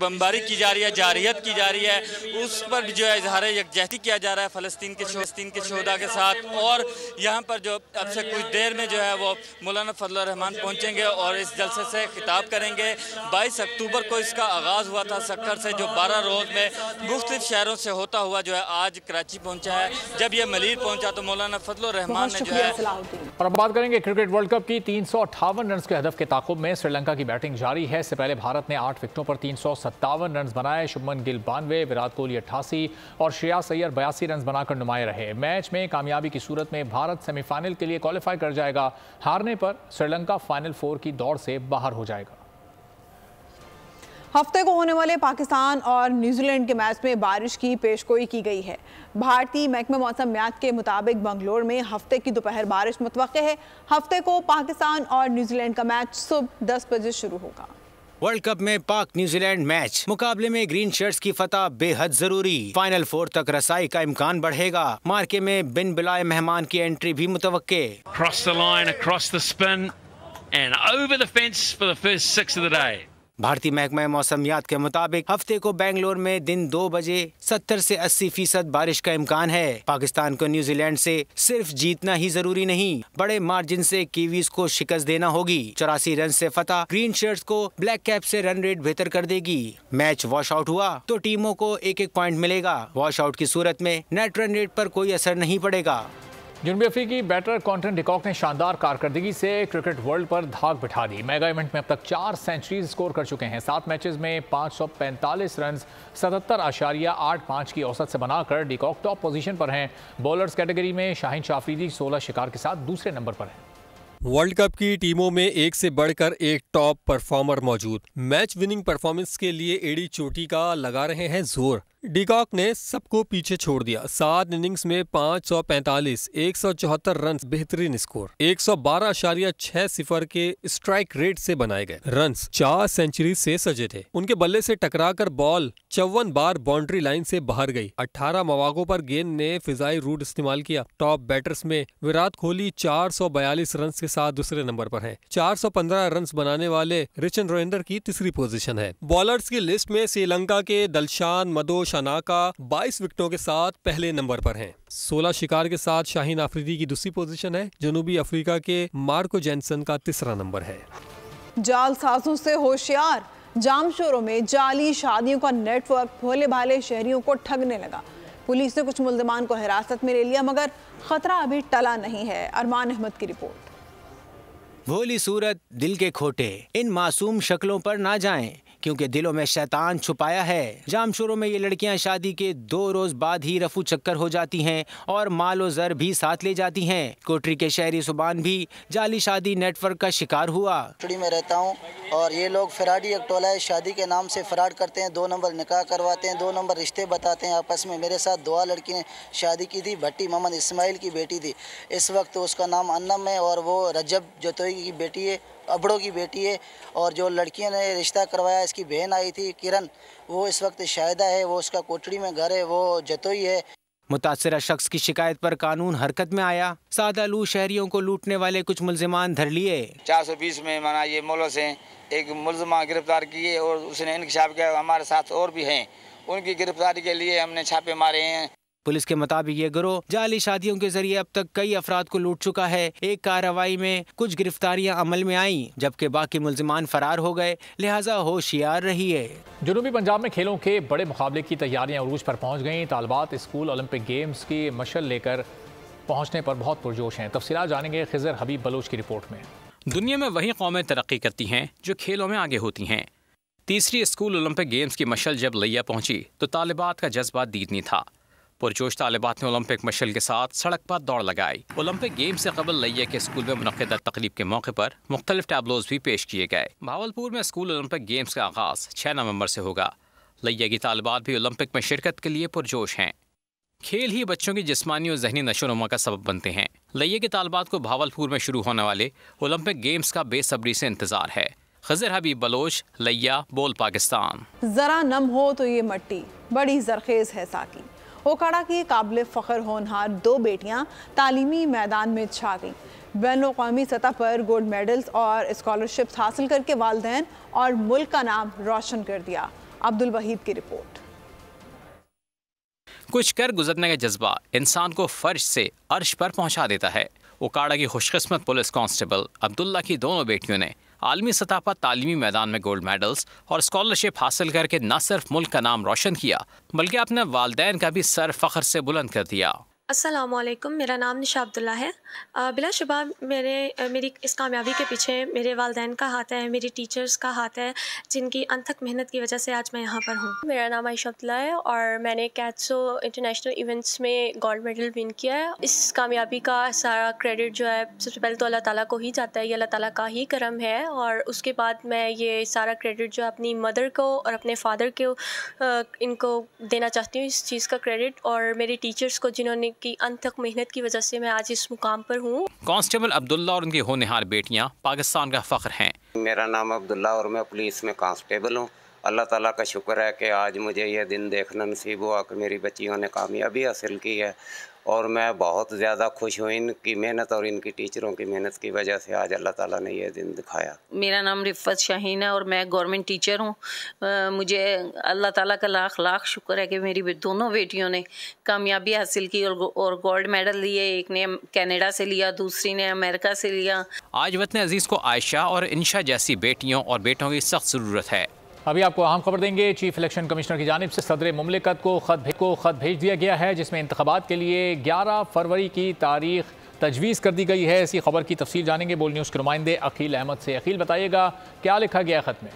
बमबारी की जा रही है, जारियत की जा रही है, उस पर भी जो है इजहार यकजहती किया जा रहा है फ़लस्तीन के शुहदा के साथ। और यहाँ पर जो अब से कुछ देर में जो है वो मौलाना फजल रहमान पहुँचेंगे और इस जलसे से खिताब करेंगे। 22 अक्टूबर को इसका आगाज़ हुआ था सक्कर से, जो 12 रोज़ में मुख्तलिफ शहरों से होता हुआ जो है आज कराची पहुँचा है। जब यह मलीर पहुँचा तो मौलाना फजल रहमान ने जो है। और अब बात करेंगे क्रिकेट वर्ल्ड कप की। 358 रन के हदफ के ताक़ुब में श्रीलंका की बैटिंग जारी है। इससे पहले भारत ने 8 विकेटों पर 357 रन बनाए। शुभमन गिल 92, विराट कोहली 88 और श्रेयस अय्यर 82 रन बनाकर नुमाए रहे। मैच में कामयाबी की सूरत में भारत सेमीफाइनल के लिए क्वालिफाई कर जाएगा। हारने पर श्रीलंका फाइनल 4 की दौड़ से बाहर हो जाएगा। हफ्ते को होने वाले पाकिस्तान और न्यूजीलैंड के मैच में बारिश की पेशगोई की गई है। भारतीय महकमे मौसमियात के मुताबिक बंगलोर में हफ्ते की दोपहर बारिश मुतवक्के है। हफ्ते को पाकिस्तान और न्यूजीलैंड का मैच सुबह 10 बजे शुरू होगा। वर्ल्ड कप में पाक न्यूजीलैंड मैच मुकाबले में ग्रीन शर्ट्स की फतह बेहद जरूरी। फाइनल 4 तक रसाई का इम्कान बढ़ेगा। मार्के में बिन बिलाए मेहमान की एंट्री भी मुतवक्के। Across the line, across the spin and over the fence for the first 6 of the day. भारतीय महकमा मौसमियात के मुताबिक हफ्ते को बेंगलोर में दिन 2 बजे 70 से 80% बारिश का इम्कान है। पाकिस्तान को न्यूजीलैंड से सिर्फ जीतना ही जरूरी नहीं, बड़े मार्जिन से कीवीज को शिकस्त देना होगी। 84 रन से फतह ग्रीन शर्ट्स को ब्लैक कैप से रन रेट बेहतर कर देगी। मैच वॉश आउट हुआ तो टीमों को 1-1 पॉइंट मिलेगा। वॉश आउट की सूरत में नेट रन रेट पर कोई असर नहीं पड़ेगा। जनूबी अफ्रीकी बैटर क्वांटन डिकॉक ने शानदार कारकर्दगी से क्रिकेट वर्ल्ड पर धाक बिठा दी। मेगा इवेंट में अब तक 4 सेंचुरीज स्कोर कर चुके हैं। 7 मैचेस में 545 रन 77.85 की औसत से बनाकर डिकॉक टॉप पोजीशन पर हैं। बॉलर्स कैटेगरी में शाहीन शाफरीदी 16 शिकार के साथ दूसरे नंबर पर हैं। वर्ल्ड कप की टीमों में एक से बढ़कर एक टॉप परफॉर्मर मौजूद। मैच विनिंग परफॉर्मेंस के लिए एडी चोटी का लगा रहे हैं जोर। डिकॉक ने सबको पीछे छोड़ दिया। 7 इनिंग्स में 545, 174 रन बेहतरीन स्कोर। 112.60 के स्ट्राइक रेट से बनाए गए रन्स 4 सेंचुरी से सजे थे। उनके बल्ले से टकराकर बॉल 54 बार बाउंड्री लाइन से बाहर गई। 18 मौकों पर गेंद ने फिजाई रूट इस्तेमाल किया। टॉप बैटर्स में विराट कोहली 442 रन के साथ दूसरे नंबर पर है। 415 रन बनाने वाले रिचन रोहिंदर की तीसरी पोजीशन है। बॉलर्स की लिस्ट में श्रीलंका के दलशान मदो शनाका 22 विकेटों के साथ पहले नंबर पर हैं। 16 शिकार के साथ शाहीन आफरीदी की दूसरी पोजीशन है। जनूबी अफ्रीका के मार्को जेनसन का तीसरा नंबर है। जालसाजों से होशियार, जामशोरों में जाली शादियों का नेटवर्क भोले भाले शहरियों को ठगने लगा। पुलिस ने कुछ मुल्जिमान को हिरासत में ले लिया मगर खतरा अभी टला नहीं है। अरमान अहमद की रिपोर्ट। भोली सूरत दिल के खोटे, इन मासूम शक्लों पर ना जाएं। क्योंकि दिलों में शैतान छुपाया है। जामशोरों में ये लड़कियां शादी के 2 रोज बाद ही रफू चक्कर हो जाती हैं और मालो जर भी साथ ले जाती हैं। कोटरी के शहरी सुबान भी जाली शादी नेटवर्क का शिकार हुआ। में रहता हूँ और ये लोग फराडी एक टोला है, शादी के नाम से फराड करते हैं, 2 नंबर निकाह करवाते हैं, 2 नंबर रिश्ते बताते हैं आपस में। मेरे साथ 2 लड़की ने शादी की थी, भट्टी मोहम्मद इस्माइल की बेटी थी। इस वक्त उसका नाम अन्नम है और वो रजब जतोई की बेटी है, अबड़ों की बेटी है। और जो लड़कियों ने रिश्ता करवाया, इसकी बहन आई थी किरण, वो इस वक्त शाहिदा है, वो उसका कोटड़ी में घर है, वो जतोई है। मुतासिरा शख्स की शिकायत पर कानून हरकत में आया। सादा लू शहरियों को लूटने वाले कुछ मुल्जिमान धर लिए। 420 में माना ये मुलस हैं, एक मुल्जिमा गिरफ्तार किए और उसने इंकशाफ किया। हमारे साथ और भी हैं, उनकी गिरफ्तारी के लिए हमने छापे मारे हैं। पुलिस के मुताबिक ये गिरोह जाली शादियों के जरिए अब तक कई अफराद को लूट चुका है। एक कार्रवाई में कुछ गिरफ्तारियां अमल में आईं, जबकि बाकी मुल्जिमान फरार हो गए, लिहाजा होशियार रहिए। जनूबी पंजाब में खेलों के बड़े मुकाबले की तैयारियां उरूज पर पहुंच गईं। तालबात स्कूल ओलंपिक गेम्स की मशल लेकर पहुंचने पर बहुत पुरजोश हैं। तफसीलात जानेंगे खिजर हबीब बलोच की रिपोर्ट में। दुनिया में वही कौमें तरक्की करती हैं जो खेलों में आगे होती हैं। तीसरी स्कूल ओलंपिक गेम्स की मशल जब लिया पहुंची तो तालिबात का जज्बा दीदनी था। पुरजोश तालिबात ने ओलंपिक मशल के साथ सड़क पर दौड़ लगाई। ओलंपिक गेम्स से कबल लिया के स्कूल में मुनक़िदा तकरीब के मौके पर मुख्तलिफ टैबलोज भी पेश किए गए। भावलपुर में स्कूल ओलंपिक गेम्स का आगाज़ 6 नवंबर से होगा। लिया की तालिबात भी ओलंपिक में शिरकत के लिए पुरजोश हैं। खेल ही बच्चों की जिस्मानी और जहनी नशोनुमा का सबब बनते हैं। लिया की तालिबात को भावलपुर में शुरू होने वाले ओलंपिक गेम्स का बेसब्री से इंतजार है। खिजर हबीब बलोच, लिया, बोल पाकिस्तान। जरा नम हो तो ये मट्टी बड़ी जरखेज है साकी। ओकाड़ा की काबिल फ़ख्र होनहार 2 बेटियां तालीमी मैदान में छा गईं। बैनुल-अक़वामी सतह पर गोल्ड मेडल्स और स्कॉलरशिप्स हासिल करके वालिदैन और मुल्क का नाम रोशन कर दिया। अब्दुल वहीद की रिपोर्ट। कुछ कर गुजरने का जज्बा इंसान को फर्श से अर्श पर पहुंचा देता है। ओकाड़ा की खुशकिस्मत पुलिस कांस्टेबल अब्दुल्ला की दोनों बेटियों ने आलमी सतह पर तालीमी मैदान में गोल्ड मेडल्स और स्कॉलरशिप हासिल करके न सिर्फ मुल्क का नाम रोशन किया बल्कि अपने वालिदैन का भी सर फख्र से बुलंद कर दिया। अस्सलाम वालेकुम, मेरा नाम निशा अब्दुल्ला है। बिलाशुबा मेरी इस कामयाबी के पीछे मेरे वालिदैन का हाथ है, मेरी टीचर्स का हाथ है, जिनकी अनथक मेहनत की वजह से आज मैं यहाँ पर हूँ। मेरा नाम आयशा अब्दुल्ला है और मैंने कैट्सो इंटरनेशनल इवेंट्स में गोल्ड मेडल विन किया है। इस कामयाबी का सारा क्रेडिट जो है सबसे पहले तो अल्लाह ताला को ही जाता है, ये अल्लाह ताला का ही करम है। और उसके बाद मैं ये सारा क्रेडिट जो अपनी मदर को और अपने फादर को इनको देना चाहती हूँ, इस चीज़ का क्रेडिट, और मेरी टीचर्स को जिन्होंने की अनथक मेहनत की वजह से मैं आज इस मुकाम पर हूँ। कांस्टेबल अब्दुल्ला और उनकी होनहार बेटियां पाकिस्तान का फख्र हैं। मेरा नाम अब्दुल्ला और मैं पुलिस में कांस्टेबल हूँ। अल्लाह ताला का शुक्र है कि आज मुझे यह दिन देखना नसीब हुआ कि मेरी बच्चियों ने कामयाबी हासिल की है और मैं बहुत ज़्यादा खुश हूँ। इनकी मेहनत और इनकी टीचरों की मेहनत की वजह से आज अल्लाह ताला ने यह दिन दिखाया। मेरा नाम रिफ़त शाहीन है और मैं गवर्नमेंट टीचर हूँ। मुझे अल्लाह ताला का लाख लाख शुक्र है कि मेरी दोनों बेटियों ने कामयाबी हासिल की और गोल्ड मेडल लिए। एक ने कनाडा से लिया, दूसरी ने अमेरिका से लिया। आज वतन अजीज़ को आयशा और इंशा जैसी बेटियों और बेटों की सख्त ज़रूरत है। अभी आपको अहम खबर देंगे। चीफ इलेक्शन कमिश्नर की जानिब से सदर मुमलिकत को खत भेज दिया गया है, जिसमें इंतखाबात के लिए 11 फरवरी की तारीख तजवीज़ कर दी गई है। इसी खबर की तफसील जानेंगे बोल न्यूज़ के नुमाइंदे अकील अहमद से। अकील, बताइएगा क्या लिखा गया खत में?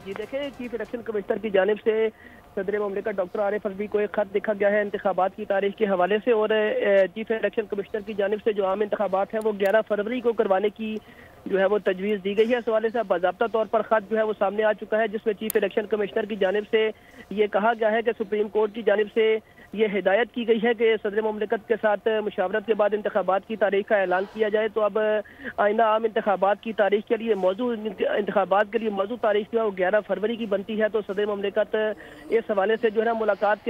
जी देखें, चीफ इलेक्शन कमिश्नर की जानिब से सदर मुमलिकत डॉक्टर आरिफ अलवी को एक खत लिखा गया है इंतखाबात की तारीख के हवाले से। और चीफ इलेक्शन कमिश्नर की जानिब से जो आम इंतखाबात हैं वो 11 फरवरी को करवाने की जो है वो तजवीज़ दी गई है। इस हवाले से बाज़ाब्ता तौर पर खत जो है वो सामने आ चुका है, जिसमें चीफ इलेक्शन कमिश्नर की जानिब से ये कहा गया है कि सुप्रीम कोर्ट की जानिब से ये हिदायत की गई है कि सदर मुमलिकत के साथ मुशावरत के बाद इंतखाबात की तारीख का ऐलान किया जाए। तो अब आइंदा आम इंतखाबात की तारीख के लिए इंतखाबात के लिए मौजू तारीख जो है वो 11 फरवरी की बनती है। तो सदर मुमलिकत इस हवाले से जो है ना मुलाकात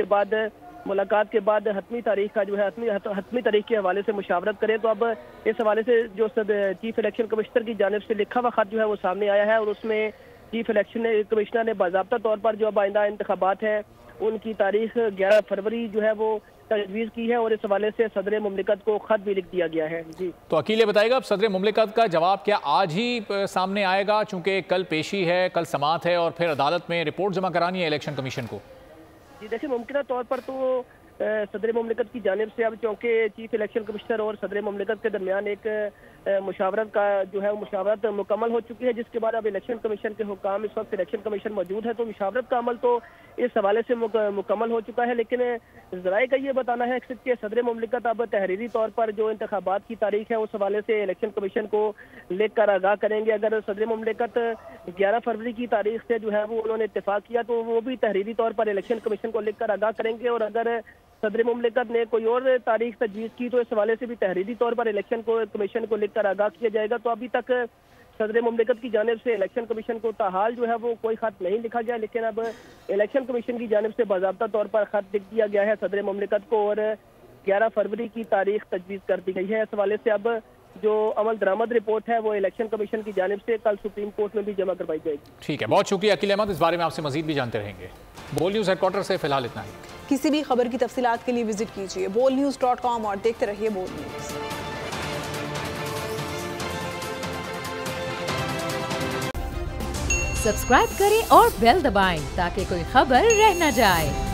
के बाद हतमी तारीख का जो है हतमी तारीख के हवाले से मुशावरत करें। तो अब इस हवाले से जो चीफ इलेक्शन कमिश्नर की जानिब से लिखा हुआ खत जो है वो सामने आया है और उसमें चीफ इलेक्शन कमिश्नर ने बाज़ाब्ता तौर पर जो अब आइंदा इंतखाबात हैं उनकी तारीख 11 फरवरी जो है वो तजवीज़ की है और इस हवाले से सदर मुमलिकत को खत भी लिख दिया गया है। जी तो अकील बताएगा अब सदर मुमलिकत का जवाब क्या आज ही सामने आएगा, चूंकि कल पेशी है, कल समाअत है और फिर अदालत में रिपोर्ट जमा करानी है इलेक्शन कमीशन को? जी देखिए, मुमकिन तौर पर तो सदर मुमलिकत की जानिब से अब चूँकि चीफ इलेक्शन कमिश्नर और सदर मुमलिकत के दरमियान एक मुशावरत का जो है मुशावरत मुकम्मल हो चुकी है, जिसके बाद अब इलेक्शन कमीशन के हुकाम, इस वक्त इलेक्शन कमीशन मौजूद है, तो मुशावरत का अमल तो इस हवाले से मुकम्मल हो चुका है। लेकिन ज़राए का ये बताना है कि सदर मुमलिकत अब तहरीरी तौर पर जो इंतखाबात की तारीख है उस हवाले से इलेक्शन कमीशन को लेकर आगाह करेंगे। अगर सदर मुमलिकत 11 फरवरी की तारीख से जो है वो उन्होंने इत्तेफाक किया तो वो भी तहरीरी तौर पर इलेक्शन कमीशन को लेकर आगाह करेंगे, और अगर सदर मुमलिकत ने कोई और तारीख तजवीज़ की तो इस हवाले से भी तहरीरी तौर पर इलेक्शन कमीशन को लेकर आगाह किया जाएगा। तो अभी तक सदर मुमलिकत की जानिब से इलेक्शन कमीशन को ताहाल जो है वो कोई खत नहीं लिखा गया, लेकिन अब इलेक्शन कमीशन की जानिब से बाज़ाब्ता तौर पर खत लिख दिया गया है सदर मुमलिकत को, और 11 फरवरी की तारीख तजवीज़ कर दी गई है। इस हवाले से अब जो अमल दरामद रिपोर्ट है वो इलेक्शन कमीशन की जानिब से कल सुप्रीम कोर्ट में भी जमा करवाई जाएगी। ठीक है, बहुत शुक्रिया अकील अहमद, इस बारे में आपसे मजीद भी जानते रहेंगे। बोल न्यूज़ हेडक्वार्टर से फिलहाल इतना ही। किसी भी खबर की तफसीलात के लिए विजिट कीजिए bolnews.com और देखते रहिए बोल न्यूज़। सब्सक्राइब करें और बेल दबाएं ताकि कोई खबर रह न जाए।